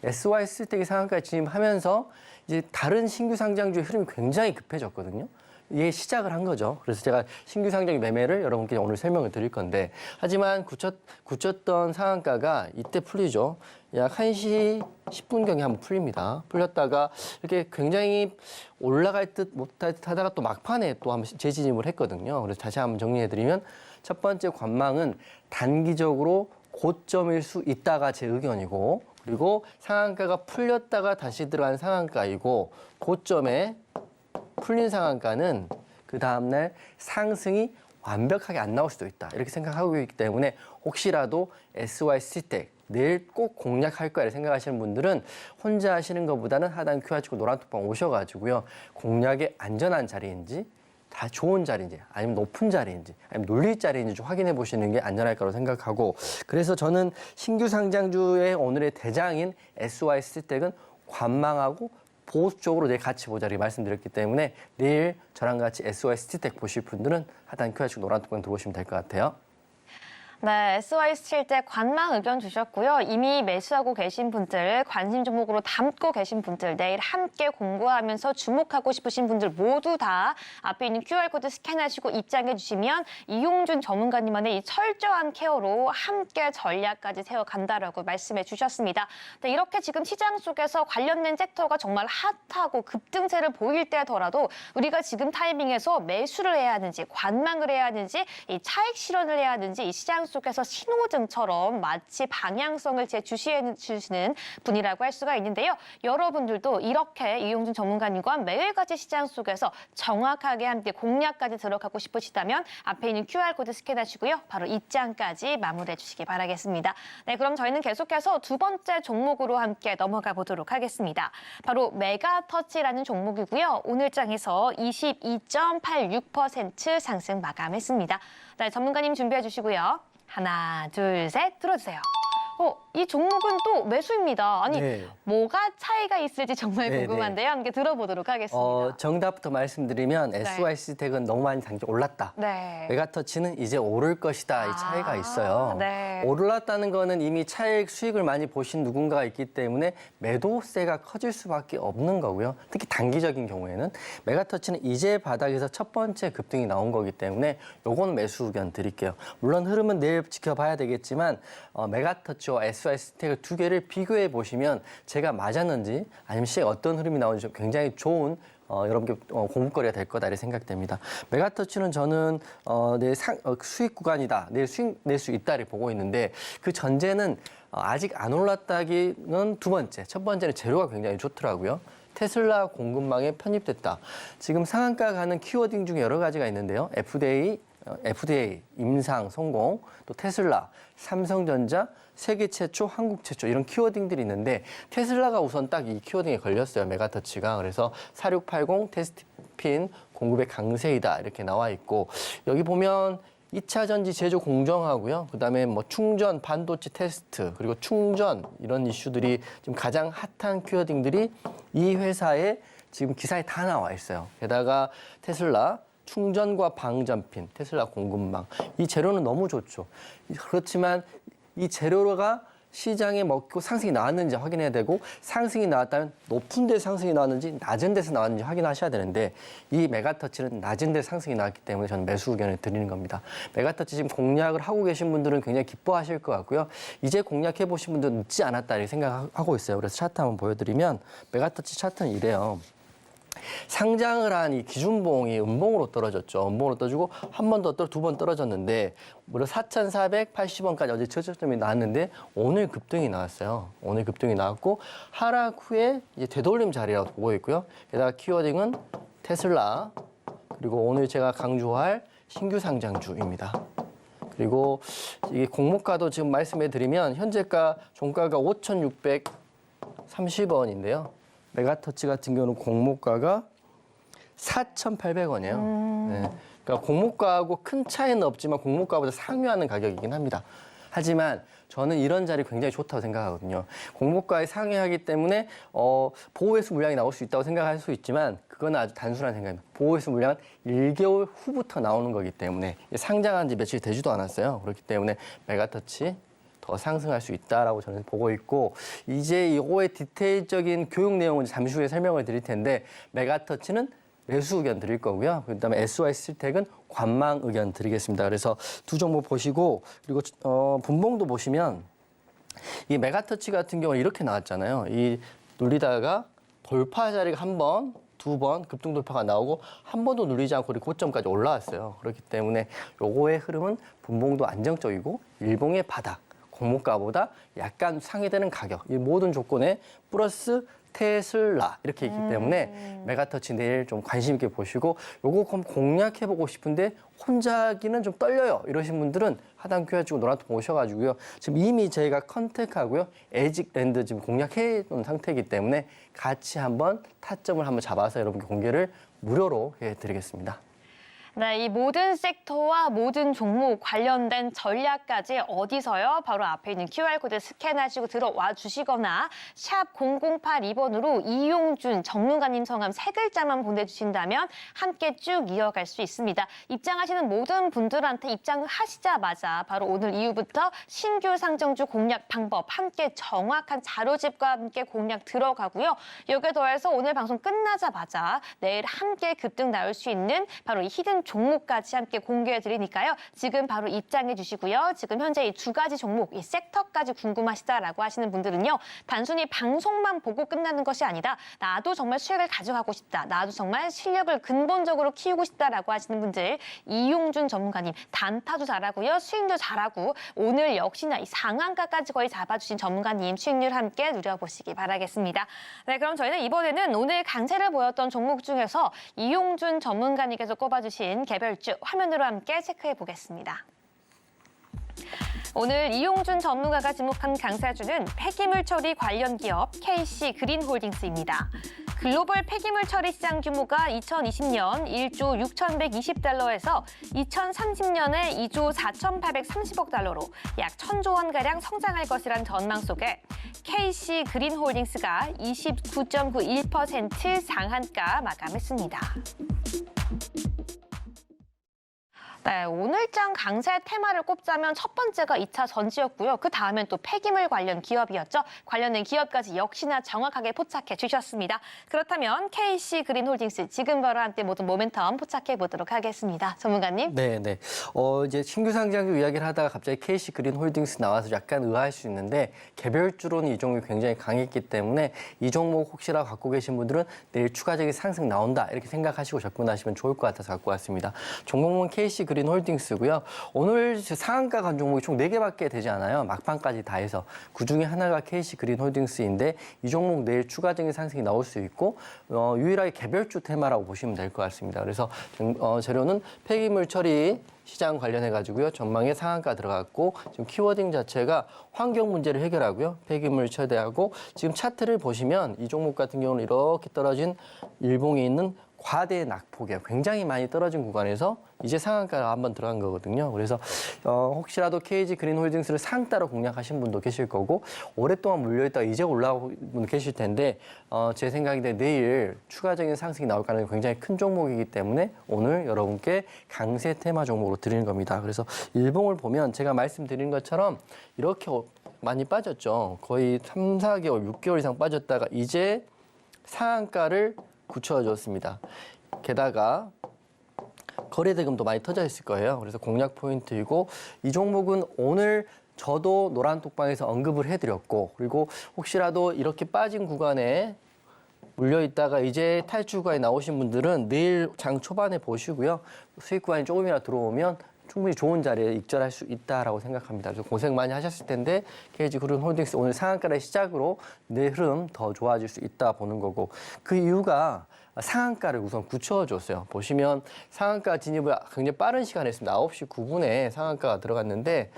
[SPEAKER 3] SY 스틸텍이 상한가에 진입하면서 이제 다른 신규 상장주의 흐름이 굉장히 급해졌거든요. 이게 시작을 한 거죠. 그래서 제가 신규 상장 매매를 여러분께 오늘 설명을 드릴 건데 하지만 굳혔던 상한가가 이때 풀리죠. 약 1시 10분경에 한번 풀립니다. 풀렸다가 이렇게 굉장히 올라갈 듯 못할 듯 하다가 또 막판에 또 한번 재진입을 했거든요. 그래서 다시 한번 정리해드리면 첫 번째 관망은 단기적으로 고점일 수 있다가 제 의견이고 그리고 상한가가 풀렸다가 다시 들어간 상한가이고 고점에 풀린 상한가는 그 다음날 상승이 완벽하게 안 나올 수도 있다. 이렇게 생각하고 있기 때문에 혹시라도 SY 스틸텍 내일 꼭 공략할 거야 생각하시는 분들은 혼자 하시는 것보다는 하단 QR코드 노란톡방 오셔가지고요. 공략의 안전한 자리인지 다 좋은 자리인지 아니면 높은 자리인지 아니면 놀릴 자리인지 좀 확인해 보시는 게 안전할 거라고 생각하고 그래서 저는 신규 상장주의 오늘의 대장인 SY 스틸텍은 관망하고 보수 쪽으로 내일 같이 보자 이렇게 말씀드렸기 때문에 내일 저랑 같이 SY 스틸텍 보실 분들은 하단 QR코드 노란톡방 들어오시면 될 것 같아요.
[SPEAKER 2] 네, SY 스틸텍 관망 의견 주셨고요. 이미 매수하고 계신 분들, 관심 종목으로 담고 계신 분들, 내일 함께 공부하면서 주목하고 싶으신 분들 모두 다 앞에 있는 QR코드 스캔하시고 입장해 주시면 이용준 전문가님만의 이 철저한 케어로 함께 전략까지 세워간다라고 말씀해 주셨습니다. 네, 이렇게 지금 시장 속에서 관련된 섹터가 정말 핫하고 급등세를 보일 때더라도 우리가 지금 타이밍에서 매수를 해야 하는지, 관망을 해야 하는지, 이 차익 실현을 해야 하는지 이 시장 속에서 신호등처럼 마치 방향성을 제시해 주시는 분이라고 할 수가 있는데요. 여러분들도 이렇게 이용준 전문가님과 매일같이 시장 속에서 정확하게 함께 공략까지 들어가고 싶으시다면 앞에 있는 QR코드 스캔하시고요. 바로 입장까지 마무리해 주시기 바라겠습니다. 네, 그럼 저희는 계속해서 두 번째 종목으로 함께 넘어가 보도록 하겠습니다. 바로 메가터치라는 종목이고요. 오늘장에서 22.86% 상승 마감했습니다. 네, 전문가님 준비해 주시고요. 하나, 둘, 셋 들어주세요. 이 종목은 또 매수입니다. 아니,
[SPEAKER 3] 네.
[SPEAKER 2] 뭐가 차이가 있을지 정말
[SPEAKER 3] 네,
[SPEAKER 2] 궁금한데요. 함께 들어보도록 하겠습니다.
[SPEAKER 3] 정답부터 말씀드리면 SY 스틸텍은 너무 많이 올랐다.
[SPEAKER 2] 네.
[SPEAKER 3] 메가터치는 이제 오를 것이다. 이 차이가 있어요.
[SPEAKER 2] 네.
[SPEAKER 3] 올랐다는 거는 이미 차익 수익을 많이 보신 누군가가 있기 때문에 매도세가 커질 수밖에 없는 거고요. 특히 단기적인 경우에는 메가터치는 이제 바닥에서 첫 번째 급등이 나온 거기 때문에 요건 매수 의견 드릴게요. 물론 흐름은 내일 지켜봐야 되겠지만 메가터치와 SY 스틸텍 두 개를 비교해 보시면 제가 맞았는지 아니면 시에 어떤 흐름이 나오는지 굉장히 좋은 여러분께 공부거리가 될 거다 이렇게 생각됩니다. 메가터치는 저는 내일 수익 구간이다. 내일 수익 낼 수 있다 이렇게 보고 있는데 그 전제는 아직 안 올랐다기는 두 번째. 첫 번째는 재료가 굉장히 좋더라고요. 테슬라 공급망에 편입됐다. 지금 상한가 가는 키워딩 중에 여러 가지가 있는데요. FDA 임상 성공, 또 테슬라, 삼성전자, 세계 최초, 한국 최초 이런 키워딩들이 있는데 테슬라가 우선 딱 이 키워딩에 걸렸어요. 메가터치가. 그래서 4680 테스트핀 공급의 강세이다 이렇게 나와 있고 여기 보면 2차 전지 제조 공정하고요. 그다음에 뭐 충전, 반도체 테스트, 그리고 충전 이런 이슈들이 지금 가장 핫한 키워딩들이 이 회사에 지금 기사에 다 나와 있어요. 게다가 테슬라 충전과 방전핀, 테슬라 공급망. 이 재료는 너무 좋죠. 그렇지만 이 재료가 시장에 먹고 상승이 나왔는지 확인해야 되고 상승이 나왔다면 높은 데 상승이 나왔는지 낮은 데서 나왔는지 확인하셔야 되는데 이 메가터치는 낮은 데 상승이 나왔기 때문에 저는 매수 의견을 드리는 겁니다. 메가터치 지금 공략을 하고 계신 분들은 굉장히 기뻐하실 것 같고요. 이제 공략해 보신 분들은 늦지 않았다 이렇게 생각하고 있어요. 그래서 차트 한번 보여드리면 메가터치 차트는 이래요. 상장을 한 이 기준봉이 음봉으로 떨어졌죠. 음봉으로 떨어지고 한 번 더 두 번 떨어졌는데 무려 4,480원까지 어제 저점이 나왔는데 오늘 급등이 나왔어요. 오늘 급등이 나왔고 하락 후에 이제 되돌림 자리라고 보고 있고요. 게다가 키워딩은 테슬라 그리고 오늘 제가 강조할 신규 상장주입니다. 그리고 이게 공모가도 지금 말씀해 드리면 현재가 종가가 5,630원인데요. 메가터치 같은 경우는 공모가가 4,800원이에요. 네. 그러니까 공모가하고 큰 차이는 없지만 공모가보다 상회하는 가격이긴 합니다. 하지만 저는 이런 자리 굉장히 좋다고 생각하거든요. 공모가에 상회하기 때문에 보호회수 물량이 나올 수 있다고 생각할 수 있지만 그건 아주 단순한 생각입니다. 보호회수 물량은 1개월 후부터 나오는 거기 때문에 상장한 지 며칠 되지도 않았어요. 그렇기 때문에 메가터치 더 상승할 수 있다라고 저는 보고 있고 이제 이거의 디테일적인 교육 내용은 잠시 후에 설명을 드릴 텐데 메가터치는 매수 의견 드릴 거고요. 그다음에 SY스텍은 관망 의견 드리겠습니다. 그래서 두 종목 보시고 그리고 분봉도 보시면 이 메가터치 같은 경우는 이렇게 나왔잖아요. 이 눌리다가 돌파 자리가 한 번, 두 번 급등 돌파가 나오고 한 번도 눌리지 않고 고점까지 올라왔어요. 그렇기 때문에 요거의 흐름은 분봉도 안정적이고 일봉의 바닥, 공모가보다 약간 상회되는 가격, 이 모든 조건에 플러스 테슬라 이렇게 있기 때문에 메가터치 내일 좀 관심 있게 보시고 요거 공략해보고 싶은데 혼자 하기는 좀 떨려요. 이러신 분들은 하단 큐아주고 노란톡 오셔가지고요. 지금 이미 저희가 컨택하고요. 에직랜드 지금 공략해 놓은 상태이기 때문에 같이 한번 타점을 한번 잡아서 여러분께 공개를 무료로 해드리겠습니다.
[SPEAKER 2] 네, 이 모든 섹터와 모든 종목 관련된 전략까지 어디서요? 바로 앞에 있는 QR코드 스캔하시고 들어와 주시거나 샵 0082번으로 이용준 전문가님 성함 3글자만 보내주신다면 함께 쭉 이어갈 수 있습니다. 입장하시는 모든 분들한테 입장하시자마자 바로 오늘 이후부터 신규 상장주 공략 방법 함께 정확한 자료집과 함께 공략 들어가고요. 여기에 더해서 오늘 방송 끝나자마자 내일 함께 급등 나올 수 있는 바로 이 히든 종목까지 함께 공개해 드리니까요. 지금 바로 입장해 주시고요. 지금 현재 이 두 가지 종목, 이 섹터까지 궁금하시다라고 하시는 분들은요. 단순히 방송만 보고 끝나는 것이 아니라 나도 정말 수익을 가져가고 싶다. 나도 정말 실력을 근본적으로 키우고 싶다라고 하시는 분들 이용준 전문가님 단타도 잘하고요. 수익도 잘하고 오늘 역시나 이 상한가까지 거의 잡아주신 전문가님 수익률 함께 누려보시기 바라겠습니다. 네, 그럼 저희는 이번에는 오늘 강세를 보였던 종목 중에서 이용준 전문가님께서 꼽아주신 개별주 화면으로 함께 체크해 보겠습니다. 오늘 이용준 전문가가 지목한 강사주는 폐기물 처리 관련 기업 KC 그린홀딩스입니다. 글로벌 폐기물 처리 시장 규모가 2020년 1조 6,120달러에서 2030년에 2조 4,830억 달러로 약 1,000조 원가량 성장할 것이란 전망 속에 KC 그린홀딩스가 29.91% 상한가 마감했습니다. 네, 오늘장 강세 테마를 꼽자면 첫 번째가 2차 전지였고요. 그 다음엔 또 폐기물 관련 기업이었죠. 관련된 기업까지 역시나 정확하게 포착해 주셨습니다. 그렇다면 KC 그린홀딩스 지금 바로 함께 모든 모멘텀 포착해 보도록 하겠습니다. 전문가님.
[SPEAKER 3] 네. 이제 신규 상장주 이야기를 하다가 갑자기 KC 그린홀딩스 나와서 약간 의아할 수 있는데 개별주로는 이 종목이 굉장히 강했기 때문에 이 종목 혹시라도 갖고 계신 분들은 내일 추가적인 상승 나온다 이렇게 생각하시고 접근하시면 좋을 것 같아서 갖고 왔습니다. 종목은 KC 그린홀딩스고요. 오늘 상한가 간 종목이 총 4개밖에 되지 않아요. 막판까지 다 해서. 그중에 하나가 KC 그린홀딩스인데 이 종목 내일 추가적인 상승이 나올 수 있고 유일하게 개별주 테마라고 보시면 될 것 같습니다. 그래서 재료는 폐기물 처리 시장 관련해가지고요. 전망에 상한가 들어갔고 지금 키워딩 자체가 환경 문제를 해결하고요. 폐기물 처리하고 지금 차트를 보시면 이 종목 같은 경우는 이렇게 떨어진 일봉에 있는 과대 낙폭이에요. 굉장히 많이 떨어진 구간에서 이제 상한가가 한번 들어간 거거든요. 그래서 혹시라도 KG 그린홀딩스를 상따로 공략하신 분도 계실 거고 오랫동안 물려있다가 이제 올라오고 분 계실 텐데 제 생각인데 내일 추가적인 상승이 나올 가능성이 굉장히 큰 종목이기 때문에 오늘 여러분께 강세 테마 종목으로 드리는 겁니다. 그래서 일봉을 보면 제가 말씀드린 것처럼 이렇게 많이 빠졌죠. 거의 3, 4개월, 6개월 이상 빠졌다가 이제 상한가를 굳혀줬습니다. 게다가 거래대금도 많이 터져 있을 거예요. 그래서 공략 포인트이고 이 종목은 오늘 저도 노란톡방에서 언급을 해드렸고 그리고 혹시라도 이렇게 빠진 구간에 물려 있다가 이제 탈출 구간에 나오신 분들은 내일 장 초반에 보시고요. 수익 구간이 조금이나 들어오면 충분히 좋은 자리에 익절할 수 있다라고 생각합니다. 그래서 고생 많이 하셨을 텐데 KG 그룹 홀딩스 오늘 상한가를 시작으로 내 흐름 더 좋아질 수 있다 보는 거고, 그 이유가 상한가를 우선 굳혀줬어요. 보시면 상한가 진입을 굉장히 빠른 시간에 했습니다. 9시 9분에 상한가가 들어갔는데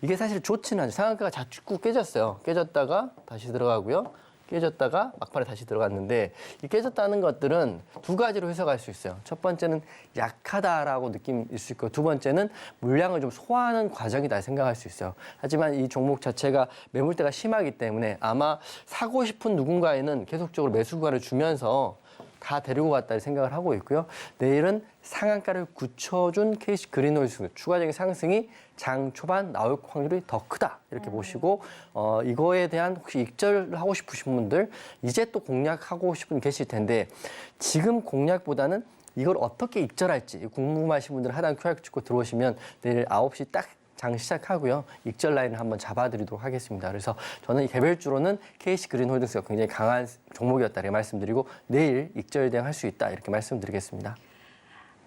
[SPEAKER 3] 이게 사실 좋지는 않죠. 상한가가 자꾸 깨졌어요. 깨졌다가 다시 들어가고요. 깨졌다가 막판에 다시 들어갔는데, 이 깨졌다는 것들은 두 가지로 해석할 수 있어요. 첫 번째는 약하다라고 느낌일 수 있고, 두 번째는 물량을 좀 소화하는 과정이다 생각할 수 있어요. 하지만 이 종목 자체가 매물대가 심하기 때문에 아마 사고 싶은 누군가에는 계속적으로 매수 구간을 주면서 다 데리고 갔다 생각을 하고 있고요. 내일은 상한가를 굳혀준 KC 그린홀딩스 추가적인 상승이 장 초반 나올 확률이 더 크다 이렇게 보시고, 이거에 대한 혹시 익절하고 싶으신 분들 이제 또 공략하고 싶은 분 계실 텐데, 지금 공략보다는 이걸 어떻게 익절할지 궁금하신 분들은 하단 QR 찍고 들어오시면 내일 9시 딱 장 시작하고요. 익절 라인을 한번 잡아드리도록 하겠습니다. 그래서 저는 이 개별주로는 KC 그린홀딩스가 굉장히 강한 종목이었다 이렇게 말씀드리고, 내일 익절 대응할 수 있다 이렇게 말씀드리겠습니다.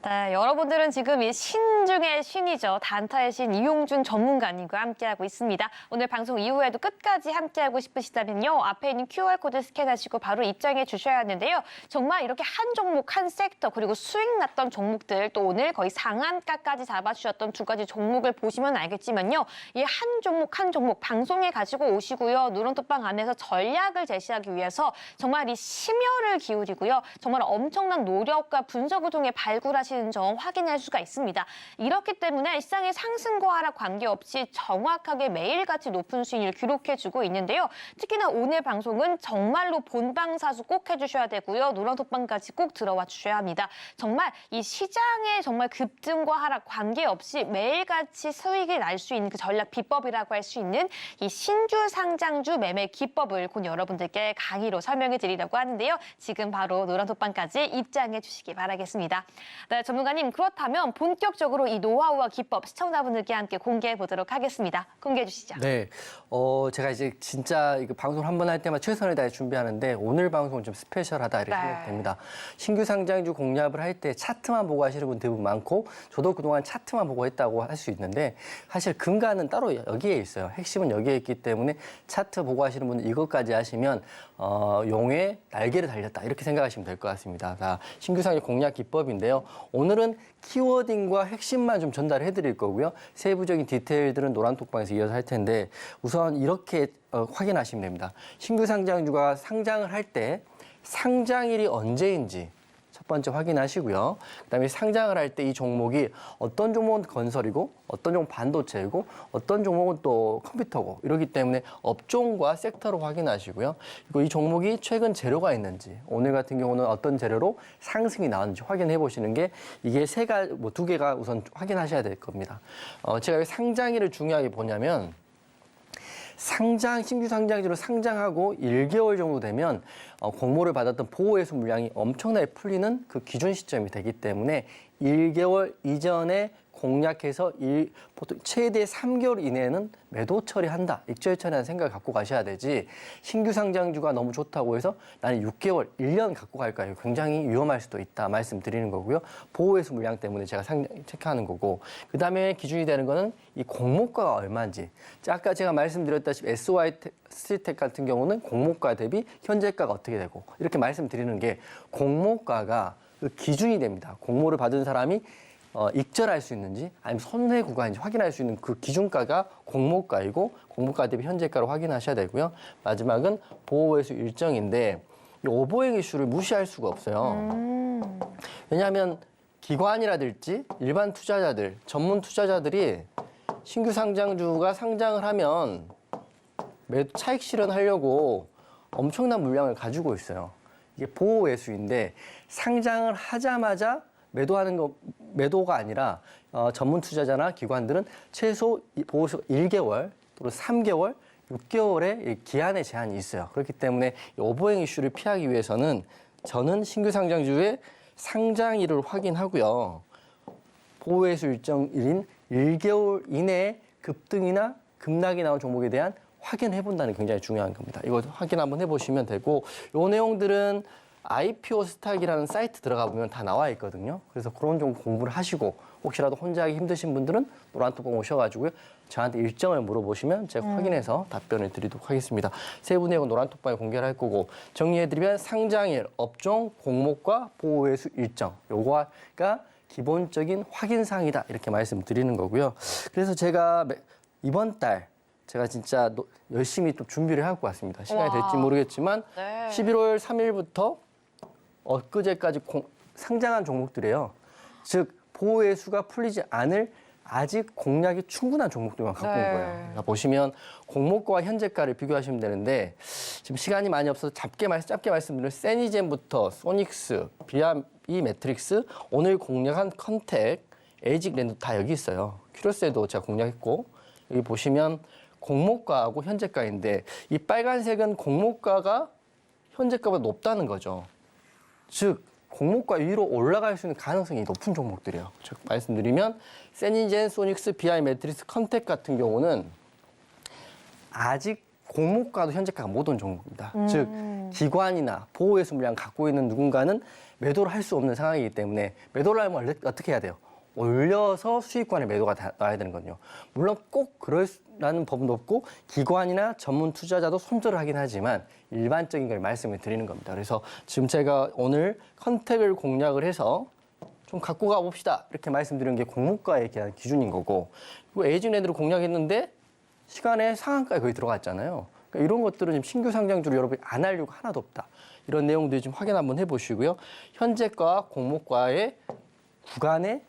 [SPEAKER 2] 네, 여러분들은 지금 이 신 중의 신이죠. 단타의 신 이용준 전문가님과 함께하고 있습니다. 오늘 방송 이후에도 끝까지 함께하고 싶으시다면요. 앞에 있는 QR코드 스캔하시고 바로 입장해 주셔야 하는데요. 정말 이렇게 한 종목, 한 섹터, 그리고 수익 났던 종목들, 또 오늘 거의 상한가까지 잡아주셨던 두 가지 종목을 보시면 알겠지만요. 이 한 종목, 한 종목 방송에 가지고 오시고요. 누런톡방 안에서 전략을 제시하기 위해서 정말 이 심혈을 기울이고요. 정말 엄청난 노력과 분석을 통해 발굴하시는 점 확인할 수가 있습니다. 이렇기 때문에 시장의 상승과 하락 관계없이 정확하게 매일같이 높은 수익을 기록해주고 있는데요. 특히나 오늘 방송은 정말로 본방사수 꼭 해주셔야 되고요. 누런톡방까지 꼭 들어와 주셔야 합니다. 정말 이 시장의 정말 급등과 하락 관계없이 매일같이 수익이 날 수 있는 그 전략 비법이라고 할 수 있는 이 신규 상장주 매매 기법을 곧 여러분들께 강의로 설명해 드리려고 하는데요. 지금 바로 누런톡방까지 입장해 주시기 바라겠습니다. 네, 전문가님, 그렇다면 본격적으로 이 노하우와 기법 시청자분들께 함께 공개해 보도록 하겠습니다. 공개해 주시죠.
[SPEAKER 3] 네, 제가 이제 진짜 이거 방송 한 번 할 때마다 최선을 다해 준비하는데 오늘 방송은 좀 스페셜하다 이렇게 생각됩니다. 신규 상장주 공략을 할 때 차트만 보고 하시는 분 대부분 많고, 저도 그동안 차트만 보고 했다고 할 수 있는데, 사실 근간은 따로 여기에 있어요. 핵심은 여기에 있기 때문에 차트 보고 하시는 분은 이것까지 하시면 용의 날개를 달렸다 이렇게 생각하시면 될 것 같습니다. 자, 신규 상장 공략 기법인데요. 오늘은 키워딩과 핵심만 좀 전달해 드릴 거고요. 세부적인 디테일들은 노란톡방에서 이어서 할 텐데, 우선 이렇게 확인하시면 됩니다. 신규 상장주가 상장을 할 때 상장일이 언제인지 첫 번째 확인하시고요. 그다음에 상장을 할 때 이 종목이 어떤 종목은 건설이고, 어떤 종목은 반도체이고, 어떤 종목은 또 컴퓨터고, 이러기 때문에 업종과 섹터로 확인하시고요. 그리고 이 종목이 최근 재료가 있는지, 오늘 같은 경우는 어떤 재료로 상승이 나왔는지 확인해 보시는 게, 이게 두 개가 우선 확인하셔야 될 겁니다. 제가 왜 상장일을 중요하게 보냐면, 신규 상장주로 상장하고 1개월 정도 되면 공모를 받았던 보호회수 물량이 엄청나게 풀리는 그 기준 시점이 되기 때문에 1개월 이전에 공략해서 보통 최대 3개월 이내에는 매도 처리한다, 익절 처리하는 생각을 갖고 가셔야 되지, 신규 상장주가 너무 좋다고 해서 나는 6개월, 1년 갖고 갈까요? 굉장히 위험할 수도 있다 말씀드리는 거고요. 보호회수 물량 때문에 제가 체크하는 거고, 그다음에 기준이 되는 거는 이 공모가가 얼마인지. 아까 제가 말씀드렸다시피 SY 스틸텍 같은 경우는 공모가 대비 현재가가 어떻게 되고, 이렇게 말씀드리는 게 공모가가 그 기준이 됩니다. 공모를 받은 사람이 익절할 수 있는지 아니면 손해 구간인지 확인할 수 있는 그 기준가가 공모가이고, 공모가 대비 현재가로 확인하셔야 되고요. 마지막은 보호회수 일정인데, 이 오버행 이슈를 무시할 수가 없어요. 왜냐하면 기관이라든지 일반 투자자들, 전문 투자자들이 신규 상장주가 상장을 하면 차익 실현하려고 엄청난 물량을 가지고 있어요. 이게 보호회수인데, 상장을 하자마자 매도가 아니라 전문 투자자나 기관들은 최소 보호수 1개월 또는 3개월, 6개월의 기한의 제한이 있어요. 그렇기 때문에 오버행 이슈를 피하기 위해서는 저는 신규 상장주의 상장일을 확인하고요. 보호회수 일정일인 1개월 이내에 급등이나 급락이 나온 종목에 대한 확인해 본다는 게 굉장히 중요한 겁니다. 이거 확인 한번 해보시면 되고 요 내용들은 IPO 스탁이라는 사이트 들어가 보면 다 나와 있거든요. 그래서 그런 좀 공부를 하시고 혹시라도 혼자 하기 힘드신 분들은 노란톡방 오셔가지고요. 저한테 일정을 물어보시면 제가 확인해서 답변을 드리도록 하겠습니다. 세부 내용은 노란톡방에 공개를 할 거고 정리해드리면 상장일, 업종, 공모가, 보호회수 일정 요거가 기본적인 확인사항이다 이렇게 말씀드리는 거고요. 그래서 제가 이번 달 제가 진짜 열심히 또 준비를 해갖고 왔습니다. 시간이 될지 모르겠지만
[SPEAKER 2] 네.
[SPEAKER 3] 11월 3일부터 엊그제까지 상장한 종목들이에요. 즉 보호의 수가 풀리지 않을 아직 공략이 충분한 종목들만 갖고 온 거예요. 그러니까 보시면 공모가와 현재가를 비교하시면 되는데 지금 시간이 많이 없어서 짧게 말씀드리면 세니젠부터 소닉스, 비아이 매트릭스, 오늘 공략한 컨택, 에이직랜드 다 여기 있어요. 큐로스에도 제가 공략했고 여기 보시면 공모가하고 현재가인데 이 빨간색은 공모가가 현재가보다 높다는 거죠. 즉 공모가 위로 올라갈 수 있는 가능성이 높은 종목들이에요. 즉 말씀드리면 세니젠, 소닉스, 비아이 매트릭스, 컨택 같은 경우는 아직 공모가도 현재가가 못 온 종목입니다. 즉 기관이나 보호회수 물량 갖고 있는 누군가는 매도를 할 수 없는 상황이기 때문에 매도를 하면 어떻게 해야 돼요? 올려서 수익권에 매도가 나와야 되는 거든요. 물론 꼭 그러라는 법은 없고 기관이나 전문 투자자도 손절을 하긴 하지만 일반적인 걸 말씀을 드리는 겁니다. 그래서 지금 제가 오늘 컨택을 공략을 해서 좀 갖고 가봅시다 이렇게 말씀드리는 게 공모가에 대한 기준인 거고 그리고 에이징랜드를 공략했는데 시간에 상한가에 거의 들어갔잖아요. 그러니까 이런 것들은 지금 신규 상장주를 여러분이 안 하려고 하나도 없다. 이런 내용들 좀 확인 한번 해보시고요. 현재가와 공모가의 구간의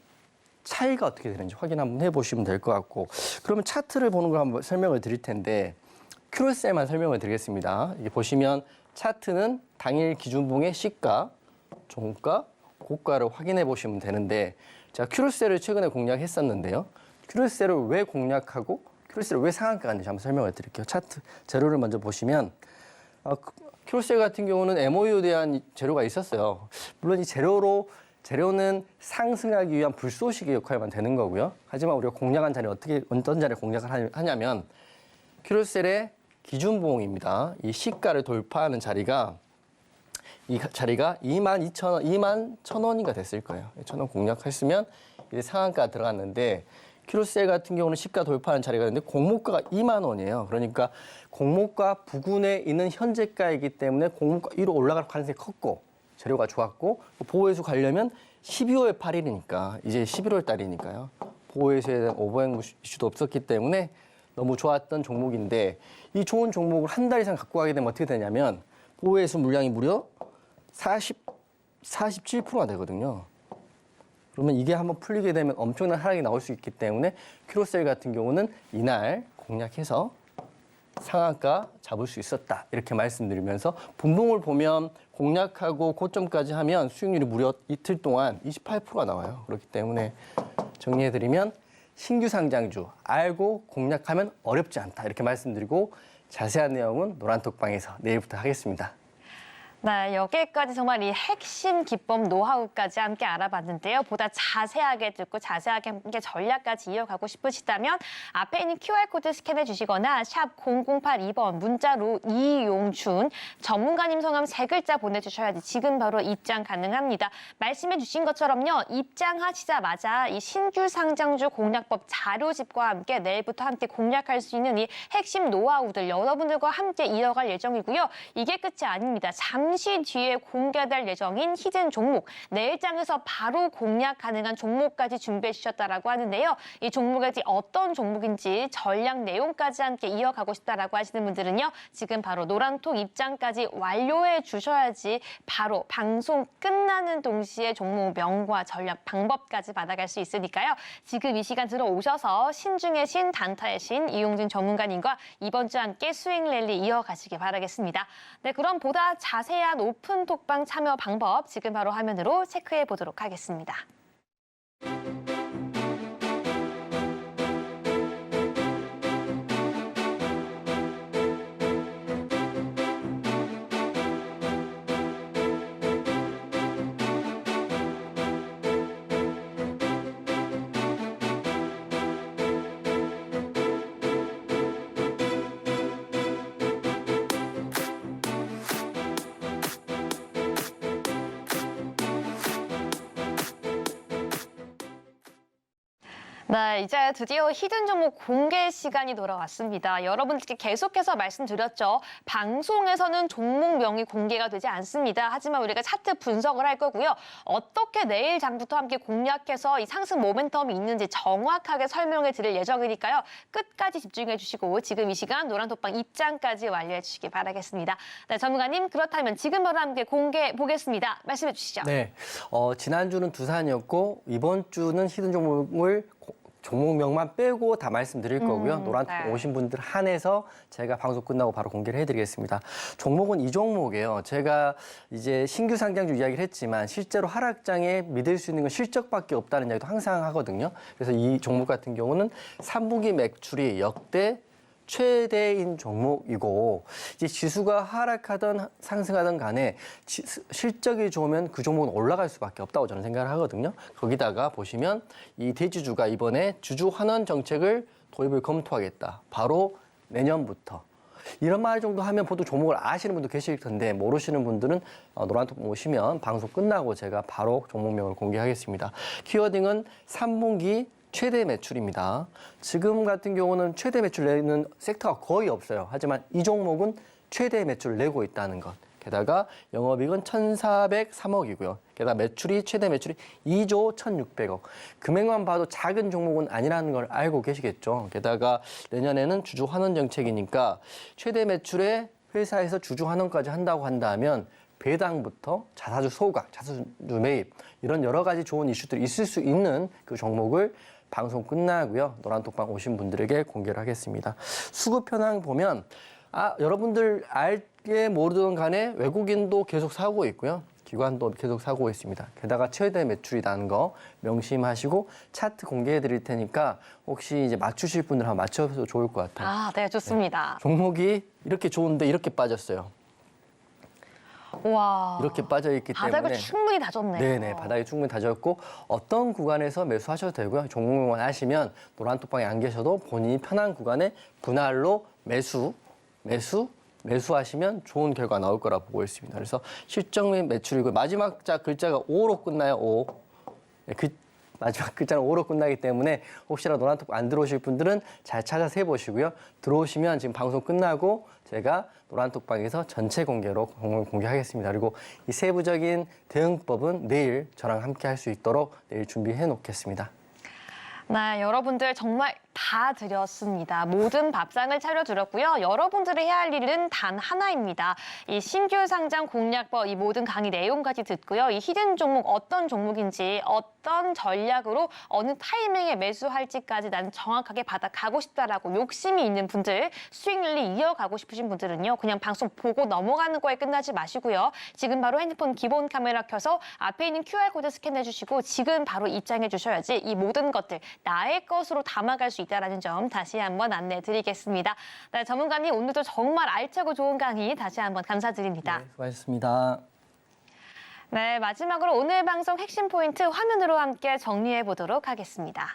[SPEAKER 3] 차이가 어떻게 되는지 확인 한번 해보시면 될 것 같고 그러면 차트를 보는 걸 한번 설명을 드릴 텐데 큐로셀만 설명을 드리겠습니다. 이게 보시면 차트는 당일 기준봉의 시가, 종가, 고가를 확인해 보시면 되는데 제가 큐로셀을 최근에 공략했었는데요. 큐로셀을 왜 공략하고 큐로셀을 왜 상한가 갔는지 한번 설명을 드릴게요. 차트 재료를 먼저 보시면 큐로셀 같은 경우는 MOU에 대한 재료가 있었어요. 물론 이 재료는 상승하기 위한 불쏘시개 역할만 되는 거고요. 하지만 우리가 공략한 자리는 어떤 자리에 공략을 하냐면 큐로셀의 기준봉입니다. 이 시가를 돌파하는 자리가 이 자리가 22,000원, 21,000원인가 됐을 거예요. 1,000원 공략했으면 이제 상한가 들어갔는데 큐로셀 같은 경우는 시가 돌파하는 자리가 있는데 공모가가 2만 원이에요. 그러니까 공모가 부근에 있는 현재가이기 때문에 공모가 위로 올라갈 가능성이 컸고 재료가 좋았고 보호회수 가려면 12월 8일이니까 이제 11월 달이니까요. 보호회수에 대한 오버행 이슈도 없었기 때문에 너무 좋았던 종목인데 이 좋은 종목을 한 달 이상 갖고 가게 되면 어떻게 되냐면 보호회수 물량이 무려 47%가 되거든요. 그러면 이게 한번 풀리게 되면 엄청난 하락이 나올 수 있기 때문에 큐로셀 같은 경우는 이날 공략해서 상한가 잡을 수 있었다. 이렇게 말씀드리면서 분봉을 보면 공략하고 고점까지 하면 수익률이 무려 이틀 동안 28%가 나와요. 그렇기 때문에 정리해드리면 신규 상장주 알고 공략하면 어렵지 않다. 이렇게 말씀드리고 자세한 내용은 노란톡방에서 내일부터 하겠습니다.
[SPEAKER 2] 네, 여기까지 정말 이 핵심 기법 노하우까지 함께 알아봤는데요. 보다 자세하게 듣고 자세하게 함께 전략까지 이어가고 싶으시다면 앞에 있는 QR코드 스캔해 주시거나 샵 0082번 문자로 이용춘 전문가님 성함 3글자 보내주셔야지 지금 바로 입장 가능합니다. 말씀해 주신 것처럼요. 입장하시자마자 이 신규 상장주 공략법 자료집과 함께 내일부터 함께 공략할 수 있는 이 핵심 노하우들 여러분들과 함께 이어갈 예정이고요. 이게 끝이 아닙니다. 잠시 뒤에 공개될 예정인 히든 종목, 내일장에서 바로 공략 가능한 종목까지 준비해 주셨다라고 하는데요. 이 종목이 어떤 종목인지 전략 내용까지 함께 이어가고 싶다라고 하시는 분들은요. 지금 바로 노란톡 입장까지 완료해 주셔야지 바로 방송 끝나는 동시에 종목 명과 전략 방법까지 받아갈 수 있으니까요. 지금 이 시간 들어오셔서 신중의 신, 단타의 신, 이용진 전문가님과 이번 주 함께 수익 랠리 이어가시기 바라겠습니다. 네, 그럼 보다 자세한 오픈 톡방 참여 방법 지금 바로 화면으로 체크해 보도록 하겠습니다. 네, 이제 드디어 히든 종목 공개 시간이 돌아왔습니다. 여러분들께 계속해서 말씀드렸죠. 방송에서는 종목명이 공개가 되지 않습니다. 하지만 우리가 차트 분석을 할 거고요. 어떻게 내일 장부터 함께 공략해서 이 상승 모멘텀이 있는지 정확하게 설명해 드릴 예정이니까요. 끝까지 집중해 주시고 지금 이 시간 노란톡방 입장까지 완료해 주시기 바라겠습니다. 네, 전문가님 그렇다면 지금 바로 함께 공개해 보겠습니다. 말씀해 주시죠.
[SPEAKER 3] 네, 지난주는 두산이었고 이번 주는 히든 종목명만 빼고 다 말씀드릴 거고요. 노란톡
[SPEAKER 2] 네.
[SPEAKER 3] 오신 분들 한해서 제가 방송 끝나고 바로 공개를 해드리겠습니다. 종목은 이 종목이에요. 제가 이제 신규 상장주 이야기를 했지만 실제로 하락장에 믿을 수 있는 건 실적밖에 없다는 이야기도 항상 하거든요. 그래서 이 종목 같은 경우는 3분기 매출이 역대 최대인 종목이고 이제 지수가 하락하든 상승하든 간에 실적이 좋으면 그 종목은 올라갈 수밖에 없다고 저는 생각을 하거든요. 거기다가 보시면 이 대주주가 이번에 주주 환원 정책을 도입을 검토하겠다. 바로 내년부터. 이런 말 정도 하면 보통 종목을 아시는 분도 계실 텐데 모르시는 분들은 노란톡 오시면 방송 끝나고 제가 바로 종목명을 공개하겠습니다. 키워딩은 3분기 최대 매출입니다. 지금 같은 경우는 최대 매출 내는 섹터가 거의 없어요. 하지만 이 종목은 최대 매출을 내고 있다는 것. 게다가 영업이익은 1,403억이고요. 게다가 최대 매출이 2조 1,600억. 금액만 봐도 작은 종목은 아니라는 걸 알고 계시겠죠. 게다가 내년에는 주주 환원 정책이니까 최대 매출에 회사에서 주주 환원까지 한다고 한다면 배당부터 자사주 소각, 자사주 매입 이런 여러 가지 좋은 이슈들이 있을 수 있는 그 종목을 방송 끝나고요. 노란톡방 오신 분들에게 공개를 하겠습니다. 수급 현황 보면 여러분들 알게 모르든 간에 외국인도 계속 사고 있고요. 기관도 계속 사고 있습니다. 게다가 최대 매출이라는 거 명심하시고 차트 공개해 드릴 테니까 혹시 이제 맞추실 분들 한번 맞춰서 좋을 것 같아요.
[SPEAKER 2] 네, 좋습니다.
[SPEAKER 3] 네. 종목이 이렇게 좋은데 이렇게 빠졌어요.
[SPEAKER 2] 와,
[SPEAKER 3] 이렇게 빠져있기 때문에
[SPEAKER 2] 바닥을 충분히 다졌네요.
[SPEAKER 3] 네네, 바닥이 충분히 다졌고 어떤 구간에서 매수하셔도 되고요. 종목만 하시면 노란톡방에 안 계셔도 본인이 편한 구간에 분할로 매수하시면 좋은 결과 나올 거라 보고 있습니다. 그래서 실적 및 매출이고 마지막 글자가 5로 끝나요. 5. 그 마지막 글자는 5로 끝나기 때문에 혹시라도 노란톡 안 들어오실 분들은 잘 찾아서 해보시고요. 들어오시면 지금 방송 끝나고 제가 노란톡방에서 전체 공개로 공개하겠습니다. 그리고 이 세부적인 대응법은 내일 저랑 함께 할 수 있도록 내일 준비해 놓겠습니다.
[SPEAKER 2] 네, 여러분들 정말 다 드렸습니다. 모든 밥상을 차려드렸고요. 여러분들이 해야 할 일은 단 하나입니다. 이 신규 상장 공략법 이 모든 강의 내용까지 듣고요. 이 히든 종목 어떤 종목인지 어떤 전략으로 어느 타이밍에 매수할지까지 나는 정확하게 받아가고 싶다라고 욕심이 있는 분들, 수익 랠리 이어가고 싶으신 분들은요. 그냥 방송 보고 넘어가는 거에 끝나지 마시고요. 지금 바로 핸드폰 기본 카메라 켜서 앞에 있는 QR코드 스캔해 주시고 지금 바로 입장해 주셔야지 이 모든 것들 나의 것으로 담아갈 수 있다는 점 다시 한번 안내해 드리겠습니다. 네, 전문가님 오늘도 정말 알차고 좋은 강의 다시 한번 감사드립니다.
[SPEAKER 3] 네, 수고하셨습니다.
[SPEAKER 2] 네, 마지막으로 오늘 방송 핵심 포인트 화면으로 함께 정리해 보도록 하겠습니다.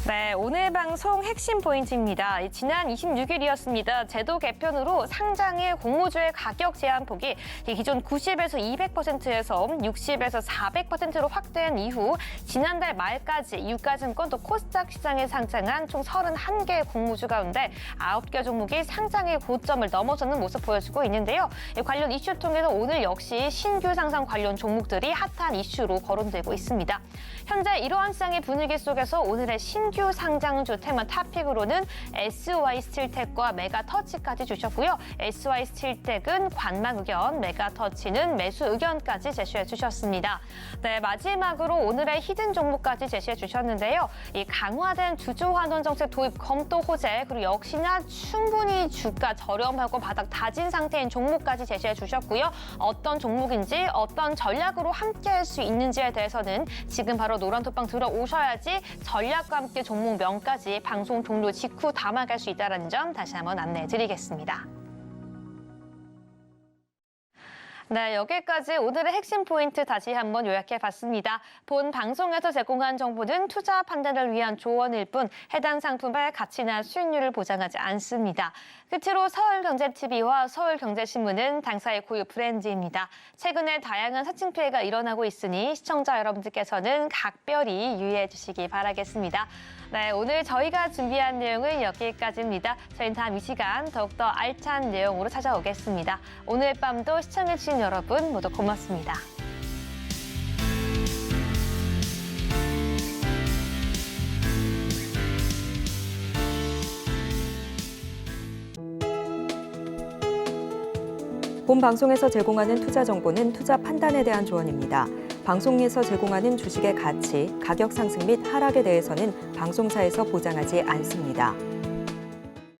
[SPEAKER 2] 네, 오늘 방송 핵심 포인트입니다. 지난 26일이었습니다. 제도 개편으로 상장의 공모주의 가격 제한폭이 기존 90에서 200%에서 60에서 400%로 확대한 이후 지난달 말까지 유가증권 또 코스닥 시장에 상장한 총 31개 공모주 가운데 9개 종목이 상장의 고점을 넘어서는 모습 보여주고 있는데요. 관련 이슈 통해서 오늘 역시 신규 상장 관련 종목들이 핫한 이슈로 거론되고 있습니다. 현재 이러한 시장의 분위기 속에서 오늘의 신규 상장주 테마 탑픽으로는 SY스틸텍과 메가터치까지 주셨고요. SY스틸텍은 관망 의견, 메가터치는 매수 의견까지 제시해 주셨습니다. 네, 마지막으로 오늘의 히든 종목까지 제시해 주셨는데요. 이 강화된 주주 환원 정책 도입 검토 호재, 그리고 역시나 충분히 주가 저렴하고 바닥 다진 상태인 종목까지 제시해 주셨고요. 어떤 종목인지 어떤 전략으로 함께할 수 있는지에 대해서는 지금 바로 노란톡방 들어오셔야지 전략과 함께 종목명까지 방송 종료 직후 담아갈 수 있다는 점 다시 한번 안내해 드리겠습니다. 네, 여기까지 오늘의 핵심 포인트 다시 한번 요약해봤습니다. 본 방송에서 제공한 정보는 투자 판단을 위한 조언일 뿐 해당 상품의 가치나 수익률을 보장하지 않습니다. 끝으로 서울경제TV와 서울경제신문은 당사의 고유 브랜드입니다. 최근에 다양한 사칭 피해가 일어나고 있으니 시청자 여러분들께서는 각별히 유의해 주시기 바라겠습니다. 네, 오늘 저희가 준비한 내용은 여기까지입니다. 저희는 다음 이 시간 더욱더 알찬 내용으로 찾아오겠습니다. 오늘 밤도 시청해주신 여러분 모두 고맙습니다.
[SPEAKER 1] 본 방송에서 제공하는 투자 정보는 투자 판단에 대한 조언입니다. 방송에서 제공하는 주식의 가치, 가격 상승 및 하락에 대해서는 방송사에서 보장하지 않습니다.